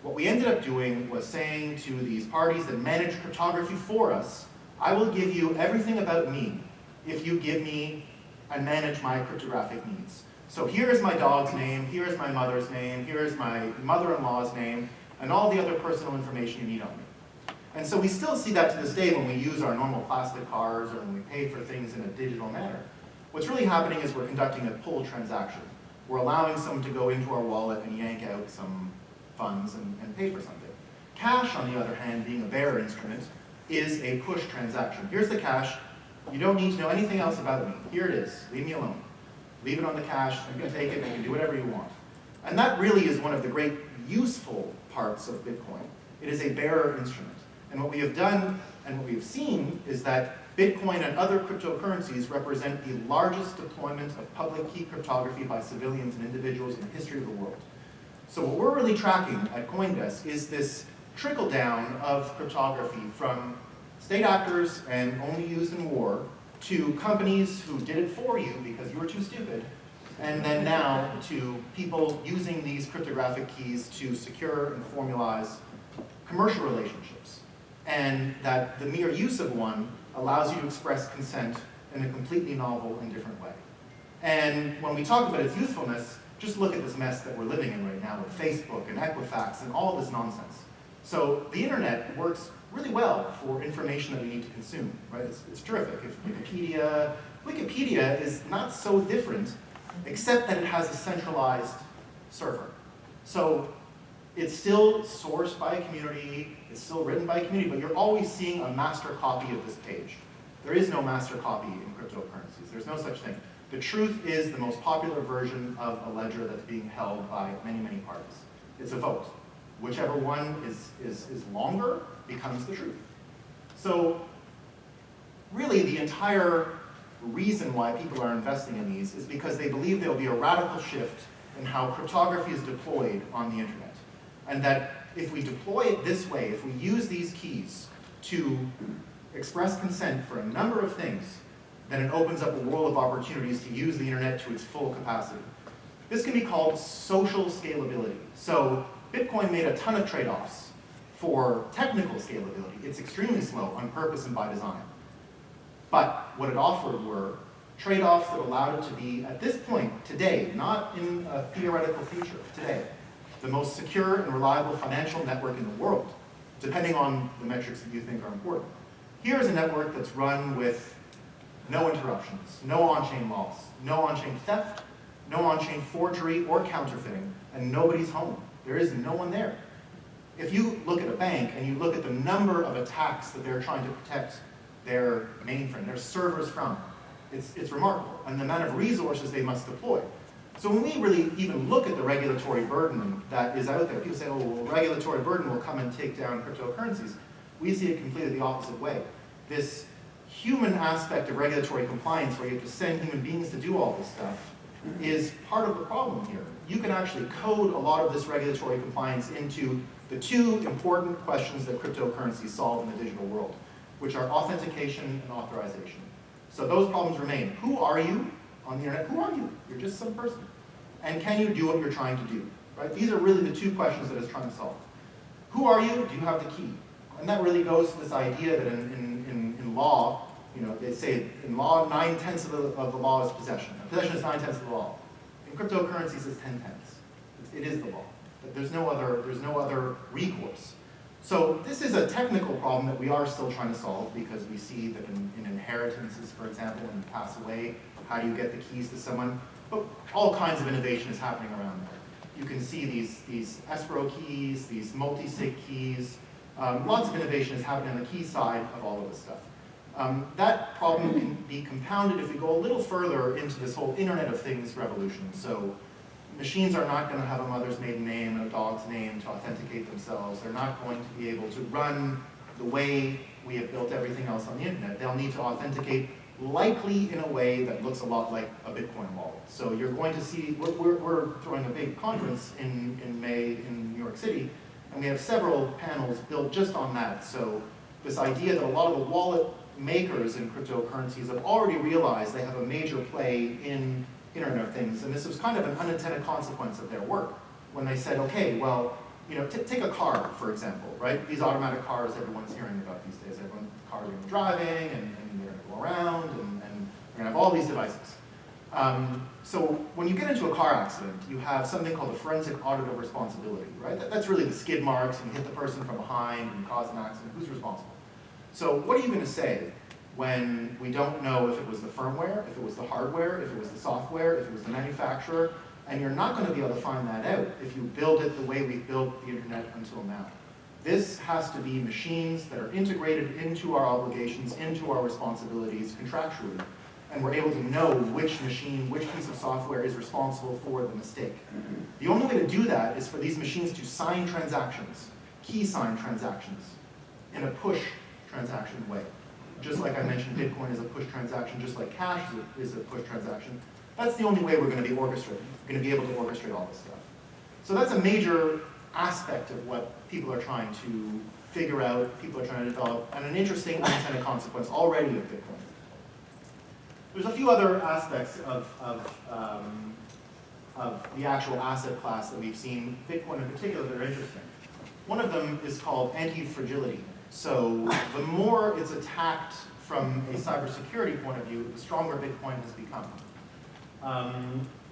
What we ended up doing was saying to these parties that manage cryptography for us, I will give you everything about me if you give me and manage my cryptographic needs. So here is my dog's name, here is my mother's name, here is my mother-in-law's name, and all the other personal information you need on me. And so we still see that to this day when we use our normal plastic cards or when we pay for things in a digital manner. What's really happening is we're conducting a pull transaction. We're allowing someone to go into our wallet and yank out some funds and pay for something. Cash, on the other hand, being a bearer instrument, is a push transaction. Here's the cash. You don't need to know anything else about me. Here it is. Leave me alone. Leave it on the cash. You can take it. You can do whatever you want. And that really is one of the great useful parts of Bitcoin. It is a bearer instrument. And what we have done and what we have seen is that Bitcoin and other cryptocurrencies represent the largest deployment of public key cryptography by civilians and individuals in the history of the world. So what we're really tracking at CoinDesk is this trickle down of cryptography from state actors and only used in war to companies who did it for you because you were too stupid, and then now to people using these cryptographic keys to secure and formalize commercial relationships. And that the mere use of one allows you to express consent in a completely novel and different way. And when we talk about its usefulness, just look at this mess that we're living in right now with Facebook and Equifax and all this nonsense. So the internet works really well for information that we need to consume, right? It's terrific. If Wikipedia is not so different, except that it has a centralized server. So it's still sourced by a community, it's still written by a community, but you're always seeing a master copy of this page. There is no master copy in cryptocurrencies. There's no such thing. The truth is the most popular version of a ledger that's being held by many, many parties. It's a vote. Whichever one is longer becomes the truth. So really the entire reason why people are investing in these is because they believe there will be a radical shift in how cryptography is deployed on the internet. And that if we deploy it this way, if we use these keys to express consent for a number of things, then it opens up a world of opportunities to use the internet to its full capacity. This can be called social scalability. So Bitcoin made a ton of trade-offs For technical scalability, it's extremely slow on purpose and by design. But what it offered were trade-offs that allowed it to be, at this point, today, not in a theoretical future, today, the most secure and reliable financial network in the world, depending on the metrics that you think are important. Here's a network that's run with no interruptions, no on-chain loss, no on-chain theft, no on-chain forgery or counterfeiting, and nobody's home. There is no one there. If you look at a bank and you look at the number of attacks that they're trying to protect their mainframe, their servers from, it's remarkable, and the amount of resources they must deploy. So when we really even look at the regulatory burden that is out there, people say, oh, well, regulatory burden will come and take down cryptocurrencies. We see it completely the opposite way. This human aspect of regulatory compliance, where you have to send human beings to do all this stuff, is part of the problem here. You can actually code a lot of this regulatory compliance into the two important questions that cryptocurrencies solve in the digital world, which are authentication and authorization. So those problems remain. Who are you on the internet? Who are you? You're just some person. And can you do what you're trying to do? Right? These are really the two questions that it's trying to solve. Who are you? Do you have the key? And that really goes to this idea that in law, you know, they say in law, 9/10 of the law is possession. Possession is 9/10 of the law. In cryptocurrencies, it's 10/10. It is the law. But there's no other recourse. So this is a technical problem that we are still trying to solve, because we see that in inheritances, for example, when you pass away, how do you get the keys to someone? But all kinds of innovation is happening around there. You can see these escrow keys, these multi-sig keys. Lots of innovation is happening on the key side of all of this stuff. That problem can be compounded if we go a little further into this whole Internet of Things revolution. So machines are not going to have a mother's maiden name and a dog's name to authenticate themselves. They're not going to be able to run the way we have built everything else on the internet. They'll need to authenticate likely in a way that looks a lot like a Bitcoin wallet. So you're going to see, we're throwing a big conference in May in New York City, and we have several panels built just on that. So this idea that a lot of the wallet makers in cryptocurrencies have already realized they have a major play in Internet of Things, and this was kind of an unintended consequence of their work when they said, okay, well, you know, take a car, for example, right? These automatic cars everyone's hearing about these days. Cars are going to be driving, and they're going to go around, and they're going to have all these devices. So when you get into a car accident, you have something called a forensic audit of responsibility, right? That's really the skid marks, and you hit the person from behind and cause an accident. Who's responsible? So what are you going to say when we don't know if it was the firmware, if it was the hardware, if it was the software, if it was the manufacturer? And you're not going to be able to find that out if you build it the way we've built the internet until now. This has to be machines that are integrated into our obligations, into our responsibilities contractually, and we're able to know which machine, which piece of software is responsible for the mistake. The only way to do that is for these machines to sign transactions, key sign transactions, in a push transaction way. Just like I mentioned, Bitcoin is a push transaction, just like cash is a push transaction. That's the only way we're going to be orchestrating, going to be able to orchestrate all this stuff. So that's a major aspect of what people are trying to figure out, people are trying to develop, and an interesting unintended consequence already of Bitcoin. There's a few other aspects of the actual asset class that we've seen, Bitcoin in particular, that are interesting. One of them is called anti-fragility. So the more it's attacked from a cybersecurity point of view, the stronger Bitcoin has become.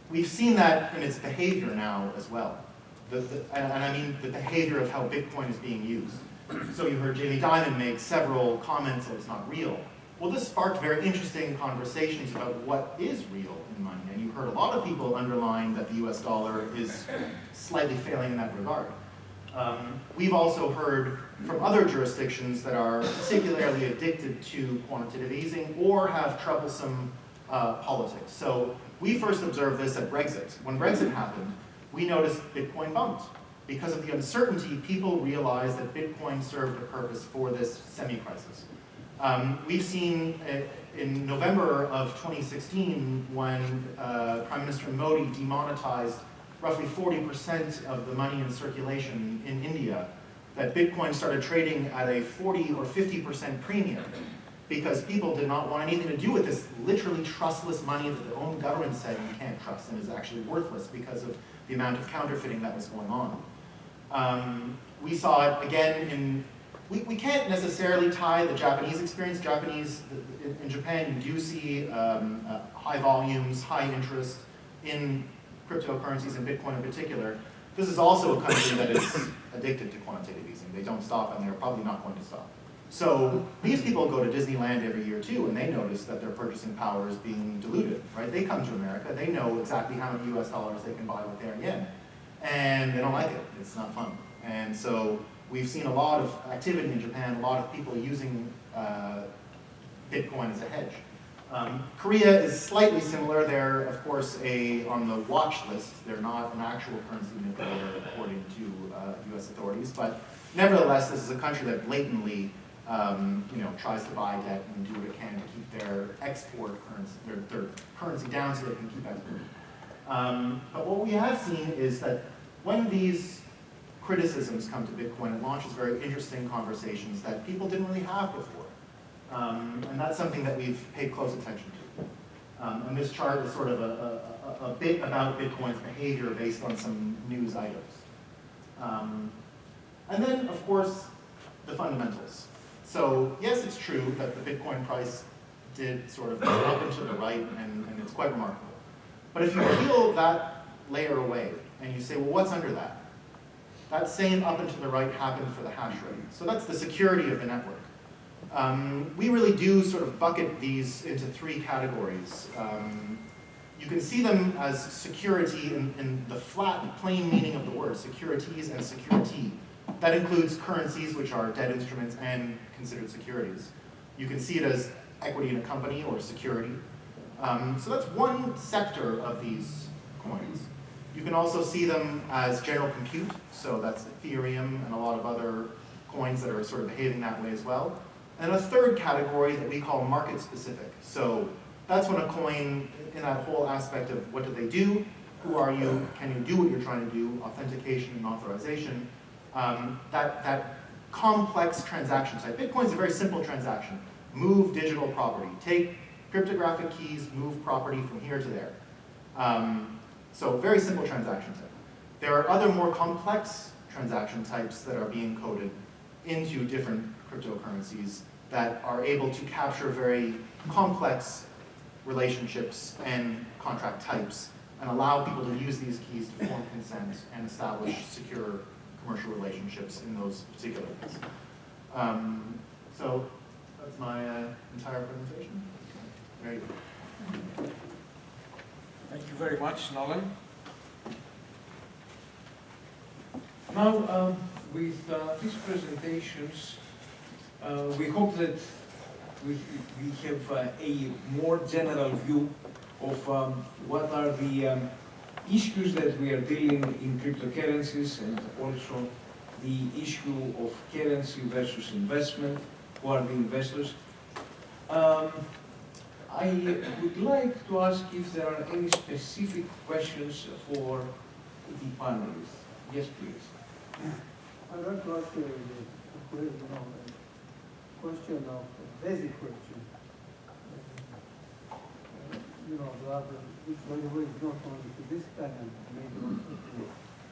We've seen that in its behavior now as well. And I mean the behavior of how Bitcoin is being used. So you heard Jamie Dimon make several comments that it's not real. Well, this sparked very interesting conversations about what is real in money. And you heard a lot of people underline that the US dollar is slightly failing in that regard. We've also heard from other jurisdictions that are particularly addicted to quantitative easing or have troublesome politics. So we first observed this at Brexit. When Brexit happened, we noticed Bitcoin bumped. Because of the uncertainty, people realized that Bitcoin served a purpose for this semi-crisis. We've seen in November of 2016, when Prime Minister Modi demonetized roughly 40% of the money in circulation in India, that Bitcoin started trading at a 40 or 50% premium because people did not want anything to do with this literally trustless money that their own government said you can't trust and is actually worthless because of the amount of counterfeiting that was going on. We saw it again in, we can't necessarily tie the Japanese experience. In Japan, you do see high volumes, high interest in cryptocurrencies and Bitcoin in particular. This is also a country that is addicted to quantitative easing. They don't stop, and they're probably not going to stop. So these people go to Disneyland every year too, and they notice that their purchasing power is being diluted, right? They come to America, they know exactly how many US dollars they can buy with their yen, and they don't like it. It's not fun. And so we've seen a lot of activity in Japan, a lot of people using Bitcoin as a hedge. Korea is slightly similar. They're, of course, on the watch list. They're not an actual currency manipulator according to US authorities, but nevertheless, this is a country that blatantly tries to buy debt and do what it can to keep their export currency, their currency down so they can keep exporting. But what we have seen is that when these criticisms come to Bitcoin, it launches very interesting conversations that people didn't really have before. And that's something that we've paid close attention to. And this chart is sort of a bit about Bitcoin's behavior based on some news items. And then, of course, the fundamentals. So yes, it's true that the Bitcoin price did sort of go up and to the right, and it's quite remarkable. But if you peel that layer away, and you say, well, what's under that? That same up and to the right happened for the hash rate. So that's the security of the network. We really do sort of bucket these into three categories. You can see them as security in the flat, plain meaning of the word, securities and security. That includes currencies, which are debt instruments and considered securities. You can see it as equity in a company or security. So that's one sector of these coins. You can also see them as general compute, so that's Ethereum and a lot of other coins that are sort of behaving that way as well. And a third category that we call market specific. So that's when a coin, in that whole aspect of what do they do, who are you, can you do what you're trying to do, authentication and authorization, that complex transaction type. Bitcoin's a very simple transaction. Move digital property. Take cryptographic keys, move property from here to there. So very simple transaction type. There are other more complex transaction types that are being coded into different cryptocurrencies that are able to capture very complex relationships and contract types and allow people to use these keys to form consent and establish secure commercial relationships in those particular ways. So that's my entire presentation. There you go. Thank you very much, Nolan. Now, with these presentations, we hope that we have a more general view of what are the issues that we are dealing in cryptocurrencies, and also the issue of currency versus investment, who are the investors. I would like to ask if there are any specific questions for the panelists. Yes, please. I'd like to ask you a question of a basic question. Which by the way is not only to this panel, maybe also to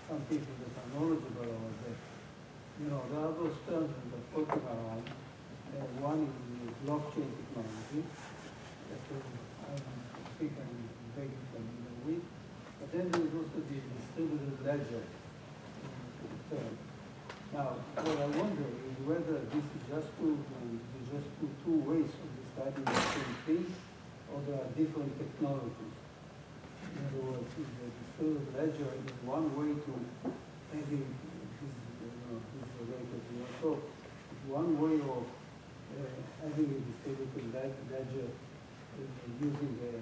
some people that are knowledgeable about that. There are those terms that are floating around. One is the blockchain technology. I think I'm begging familiar with. But then there is also the distributed ledger term. Now, what I wonder is whether this is just two ways of describing the same thing, or there are different technologies. In other words, the distributed ledger is one way to having this related. So it's one way of having a distributed ledger using the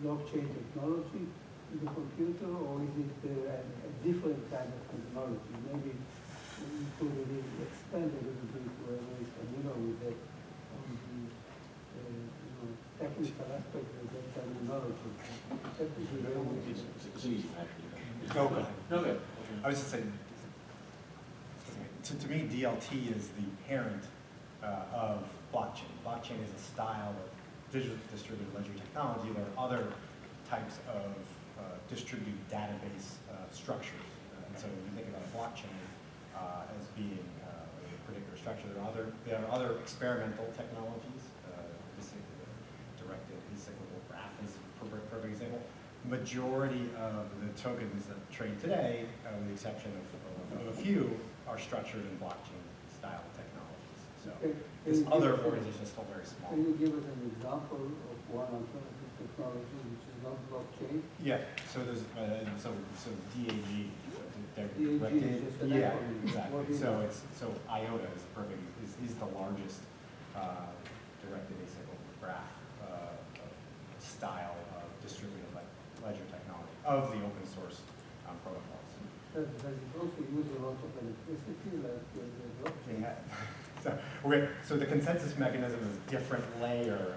blockchain technology in the computer, or is it a different kind of technology? Maybe you could really expand a little bit whoever is familiar with that on the technical aspect of that terminology. That would be very interesting. It's easy, actually. Go ahead. No, good. I was just saying, to me, DLT is the parent of blockchain. Blockchain is a style of distributed ledger technology. There are other types of distributed database structures. And so when you think about a blockchain, as being a particular structure. There are other experimental technologies. Directed acyclical graph is a perfect example. Majority of the tokens that trade today, with the exception of a few, are structured in blockchain-style technologies. So this other organization is still very small. Can you give us an example of one alternative technology which is not blockchain? Yeah. So there's so DAG. DAG is just an yeah, acronym. exactly. What is So it? so IOTA is the largest directed acyclical graph style of distributed ledger technology of the open source protocols. Does it also use a lot of electricity like the blockchain? Yeah. So the consensus mechanism is a different layer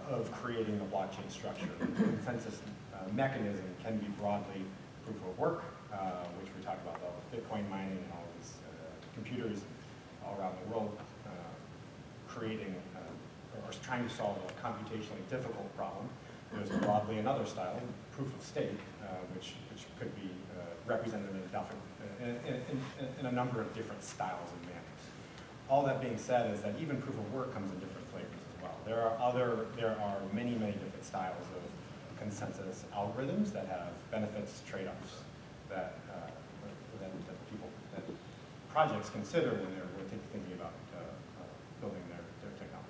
of creating the blockchain structure. The consensus mechanism can be broadly proof of work, which we talked about with Bitcoin mining and all these computers all around the world creating or trying to solve a computationally difficult problem. There's broadly another style, proof of stake, which could be represented in a number of different styles and manners. All that being said is that even proof of work comes in different flavors as well. There are many different styles of consensus algorithms that have benefits, trade-offs that projects consider when they're thinking about building their technology.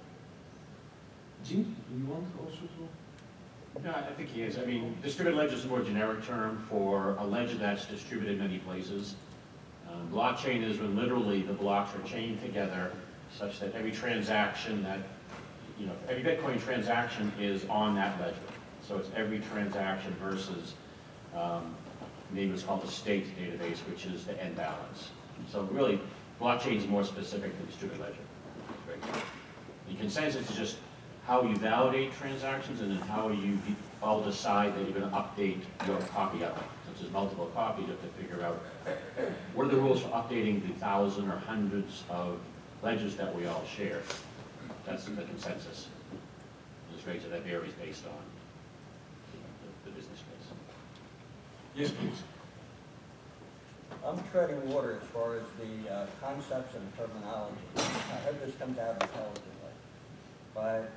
Jim, do you want also to? No, I think he is. I mean, distributed ledger is a more generic term for a ledger that's distributed in many places. Blockchain is when literally the blocks are chained together such that every transaction every Bitcoin transaction is on that ledger. So it's every transaction versus, maybe it's called the state database, which is the end balance. So really, blockchain is more specific than distributed ledger. The consensus is just how you validate transactions and then how you all decide that you're going to update your copy of it. Since there's multiple copies, you have to figure out what are the rules for updating the thousands or hundreds of ledgers that we all share. That's the consensus. There's rates that varies based on the business case. Yes, please. I'm treading water as far as the concepts and terminology. I hope this comes out intelligently. But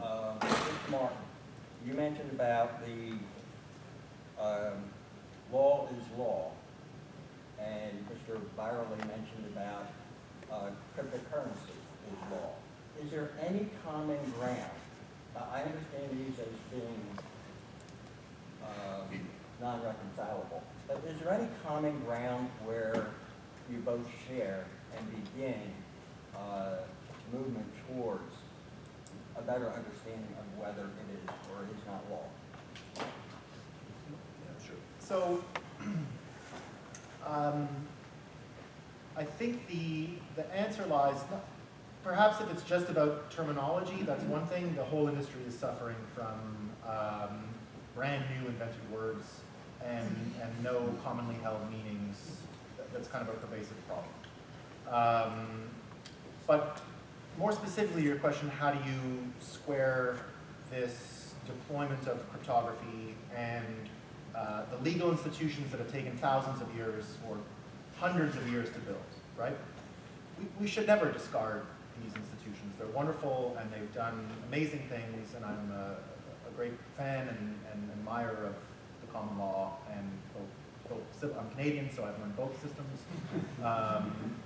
Mr. Martin, you mentioned about the law is law, and Mr. Bauerle mentioned about cryptocurrency is law. Is there any common ground? I understand these as being non-reconcilable, but is there any common ground where you both share and begin movement towards a better understanding of whether it is or is not law? Yeah, sure. So, I think the answer lies, perhaps if it's just about terminology, that's one thing. The whole industry is suffering from brand new invented words and no commonly held meanings. That's kind of a pervasive problem. But more specifically, your question, how do you square this deployment of cryptography and the legal institutions that have taken thousands of years or hundreds of years to build, right? We should never discard these institutions. They're wonderful and they've done amazing things, and I'm a great fan and admirer of the common law and both. I'm Canadian, so I've learned both systems.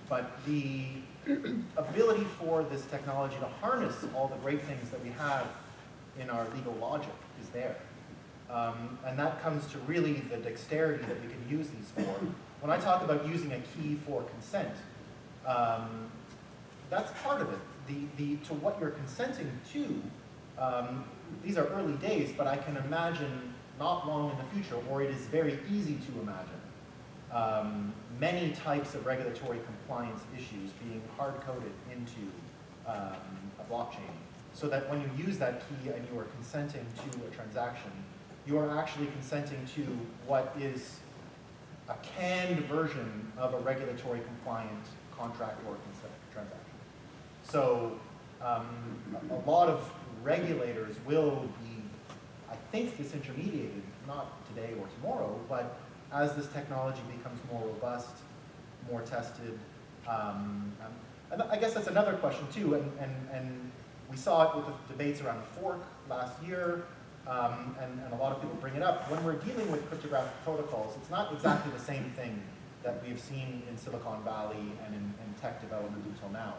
But the ability for this technology to harness all the great things that we have in our legal logic is there. And that comes to really the dexterity that we can use these for. When I talk about using a key for consent, that's part of it. To what you're consenting to, these are early days, but I can imagine not long in the future, or it is very easy to imagine, many types of regulatory compliance issues being hard-coded into a blockchain, so that when you use that key and you are consenting to a transaction, you are actually consenting to what is a canned version of a regulatory compliant contract or transaction. So a lot of regulators will be, I think, disintermediated, not today or tomorrow, but as this technology becomes more robust, more tested, And I guess that's another question too, and we saw it with the debates around the fork last year, and a lot of people bring it up. When we're dealing with cryptographic protocols, it's not exactly the same thing that we've seen in Silicon Valley and in tech development until now.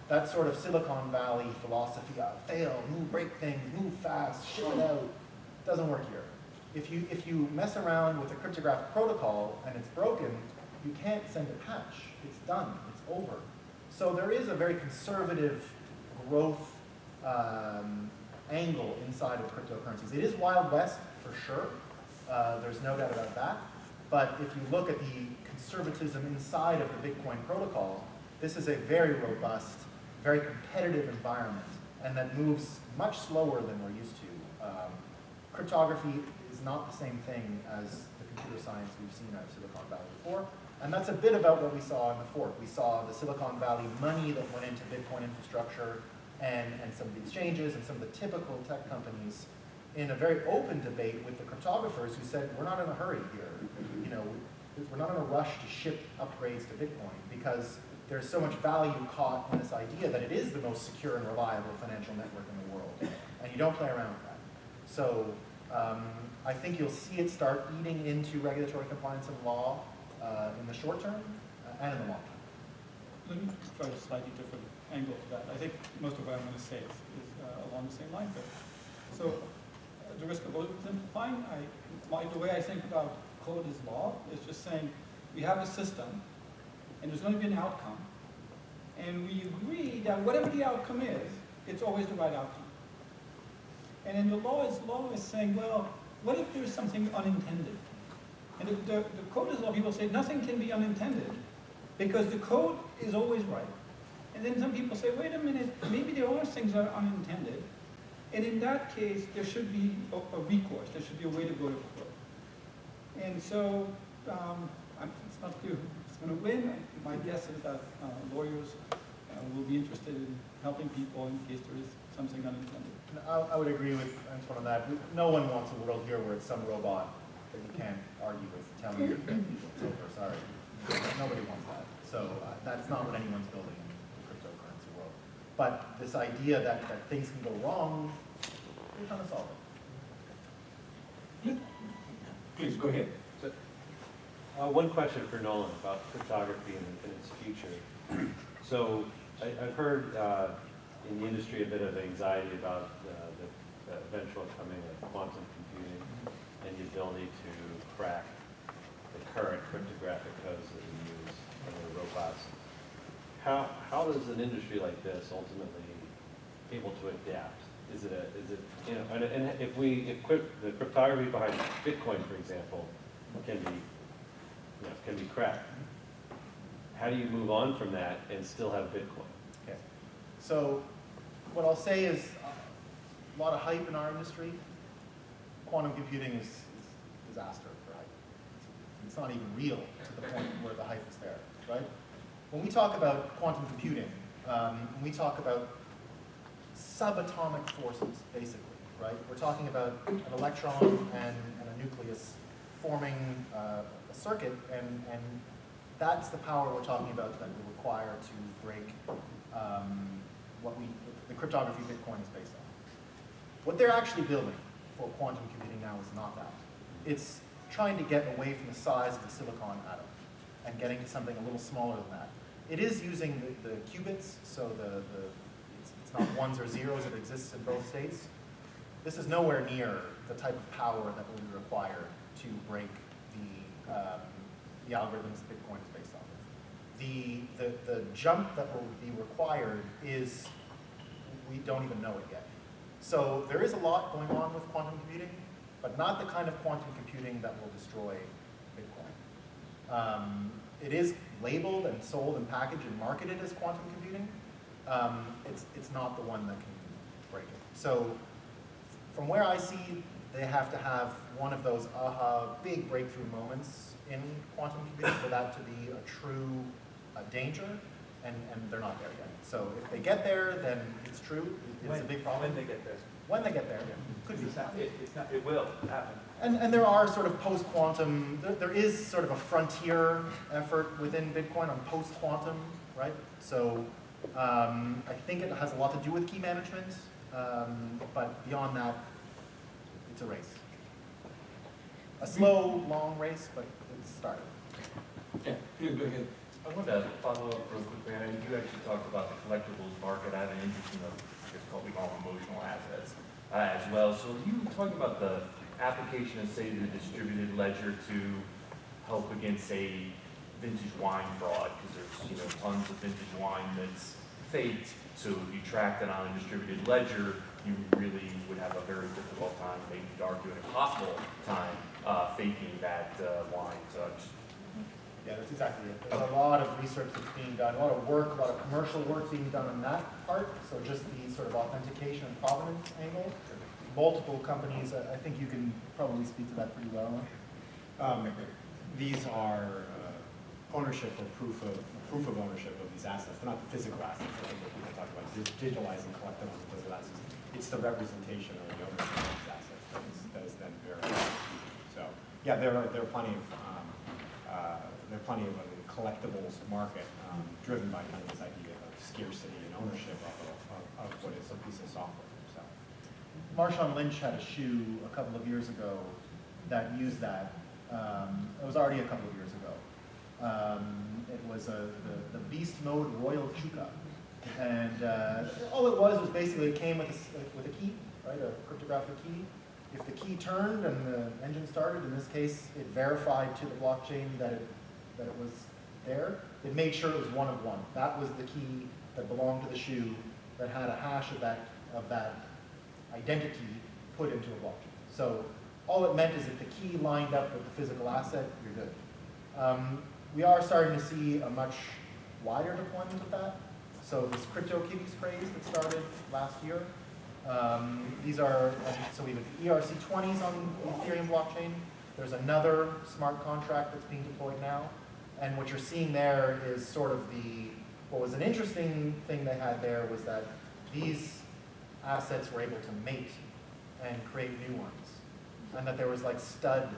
That sort of Silicon Valley philosophy of fail, break things, move fast, ship it out, doesn't work here. If you mess around with a cryptographic protocol and it's broken, you can't send a patch. It's done, it's over. So there is a very conservative growth angle inside of cryptocurrencies. It is Wild West for sure, there's no doubt about that. But if you look at the conservatism inside of the Bitcoin protocol, this is a very robust, very competitive environment, and that moves much slower than we're used to. Cryptography is not the same thing as the computer science we've seen out of Silicon Valley before, and that's a bit about what we saw in the fork. We saw the Silicon Valley money that went into Bitcoin infrastructure and some of the exchanges and some of the typical tech companies in a very open debate with the cryptographers who said, we're not in a hurry here. You know, we're not in a rush to ship upgrades to Bitcoin because there's so much value caught in this idea that it is the most secure and reliable financial network in the world, and you don't play around with that. So I think you'll see it start eating into regulatory compliance and law in the short term and in the long term. Let me try a slightly different angle to that. I think most of what I'm going to say is along the same line there. So at the risk of oversimplifying, the way I think about code as law is just saying we have a system and there's going to be an outcome, and we agree that whatever the outcome is, it's always the right outcome. And then the law is saying, well, what if there's something unintended? And the code is law, people say nothing can be unintended because the code is always right. And then some people say, wait a minute, maybe there are things that are unintended. And in that case, there should be a recourse. There should be a way to go to court. And so it's not clear who's going to win. My guess is that lawyers will be interested in helping people in case there is something unintended. I would agree with Antoine on that. No one wants a world here where it's some robot that you can't argue with telling you it's over. Sorry. Nobody wants that. So that's not what anyone's building in the cryptocurrency world. But this idea that things can go wrong, we're trying to solve it. Please, go ahead. One question for Nolan about cryptography and its future. So I've heard in the industry a bit of anxiety about the eventual coming of quantum computing and the ability to crack the current cryptographic codes that we use and they're robust. How does an industry like this ultimately able to adapt? Is it you know, and if the cryptography behind Bitcoin, for example, can be cracked, how do you move on from that and still have Bitcoin? Okay. So what I'll say is a lot of hype in our industry. Quantum computing is disaster for hype. It's not even real to the point where the hype is there, right? When we talk about quantum computing, when we talk about subatomic forces, basically, right? We're talking about an electron and a nucleus forming a circuit, and that's the power we're talking about that we require to break the cryptography Bitcoin is based on. What they're actually building for quantum computing now is not that. It's trying to get away from the size of the silicon atom and getting to something a little smaller than that. It is using the qubits, so it's not ones or zeros, it exists in both states. This is nowhere near the type of power that will be required to break the algorithms Bitcoin is based on. The jump that will be required is, we don't even know it yet. So there is a lot going on with quantum computing, but not the kind of quantum computing that will destroy Bitcoin. It is labeled and sold and packaged and marketed as quantum computing. It's not the one that can break it. So from where I see, they have to have one of those big breakthrough moments in quantum computing for that to be a true danger. and they're not there yet. So if they get there, then it's true, it's a big problem. When they get there. When they get there, could be. It will happen. And there are sort of post-quantum, there is sort of a frontier effort within Bitcoin on post-quantum, right? So I think it has a lot to do with key management, but beyond that, it's a race. A slow, long race, but it's started. Yeah, please go ahead. I want to follow up real quickly. I mean, you actually talked about the collectibles market. I have an interest in the, I guess what we call emotional assets as well. So you talking about the application of, say, the distributed ledger to help against, say, vintage wine fraud, because there's tons of vintage wine that's faked. So if you track that on a distributed ledger, you really would have a very difficult time, maybe you'd argue an impossible time, faking that wine. So Yeah, that's exactly it. There's a lot of research that's being done, a lot of work, a lot of commercial work being done on that part. So just the sort of authentication and provenance angle. Multiple companies, I think you can probably speak to that pretty well. These are ownership or proof of ownership of these assets. They're not the physical assets. I think what people talk about is digitalizing collectibles and physical assets. It's the representation of the ownership of these assets that is then verified. So yeah, there are plenty of a collectibles market driven by kind of this idea of scarcity and ownership of what is a piece of software. So Marshawn Lynch had a shoe a couple of years ago that used that. It was already a couple of years ago. It was the Beast Mode Royal Chuka. And all it was basically it came with a key, right, a cryptographic key. If the key turned and the engine started, in this case, it verified to the blockchain that it was there. It made sure it was one of one. That was the key that belonged to the shoe that had a hash of that identity put into a blockchain. So all it meant is if the key lined up with the physical asset, you're good. We are starting to see a much wider deployment of that. So this CryptoKitties craze that started last year, these are, so we have ERC20s on the Ethereum blockchain. There's another smart contract that's being deployed now. And what you're seeing there is sort of what was an interesting thing they had there was that these assets were able to mate and create new ones. And that there was like stud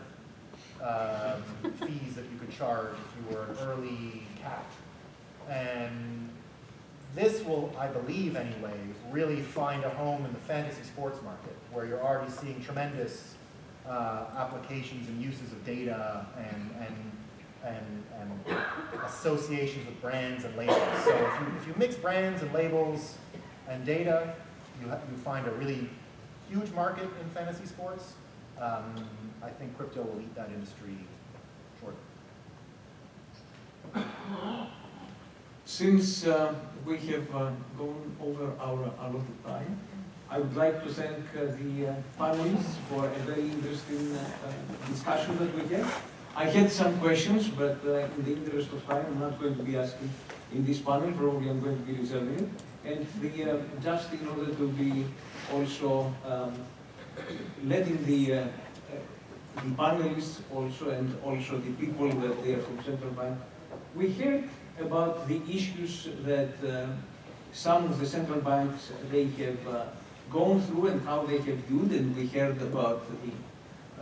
fees that you could charge if you were an early cat. And this will, I believe anyway, really find a home in the fantasy sports market, where you're already seeing tremendous applications and uses of data and associations with brands and labels. So if you mix brands and labels and data, you find a really huge market in fantasy sports. I think crypto will eat that industry shortly. Since we have gone over our allotted time, I would like to thank the panelists for a very interesting discussion that we had. I had some questions, but in the interest of time, I'm not going to be asking in this panel. Probably I'm going to be reserving it. And just in order to be also letting the panelists also and also the people that they are from central bank, we heard about the issues that some of the central banks they have gone through and how they have viewed, and we heard about the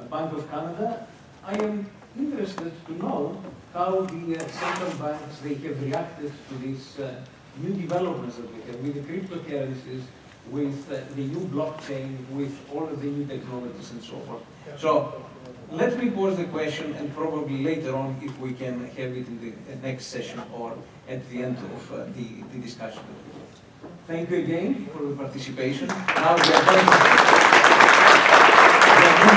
Bank of Canada. I am interested to know how the central banks they have reacted to these new developments that we have with the cryptocurrencies, with the new blockchain, with all of the new technologies and so forth. So let me pose the question, and probably later on if we can have it in the next session or at the end of the discussion. Thank you again for the participation. Now we are going to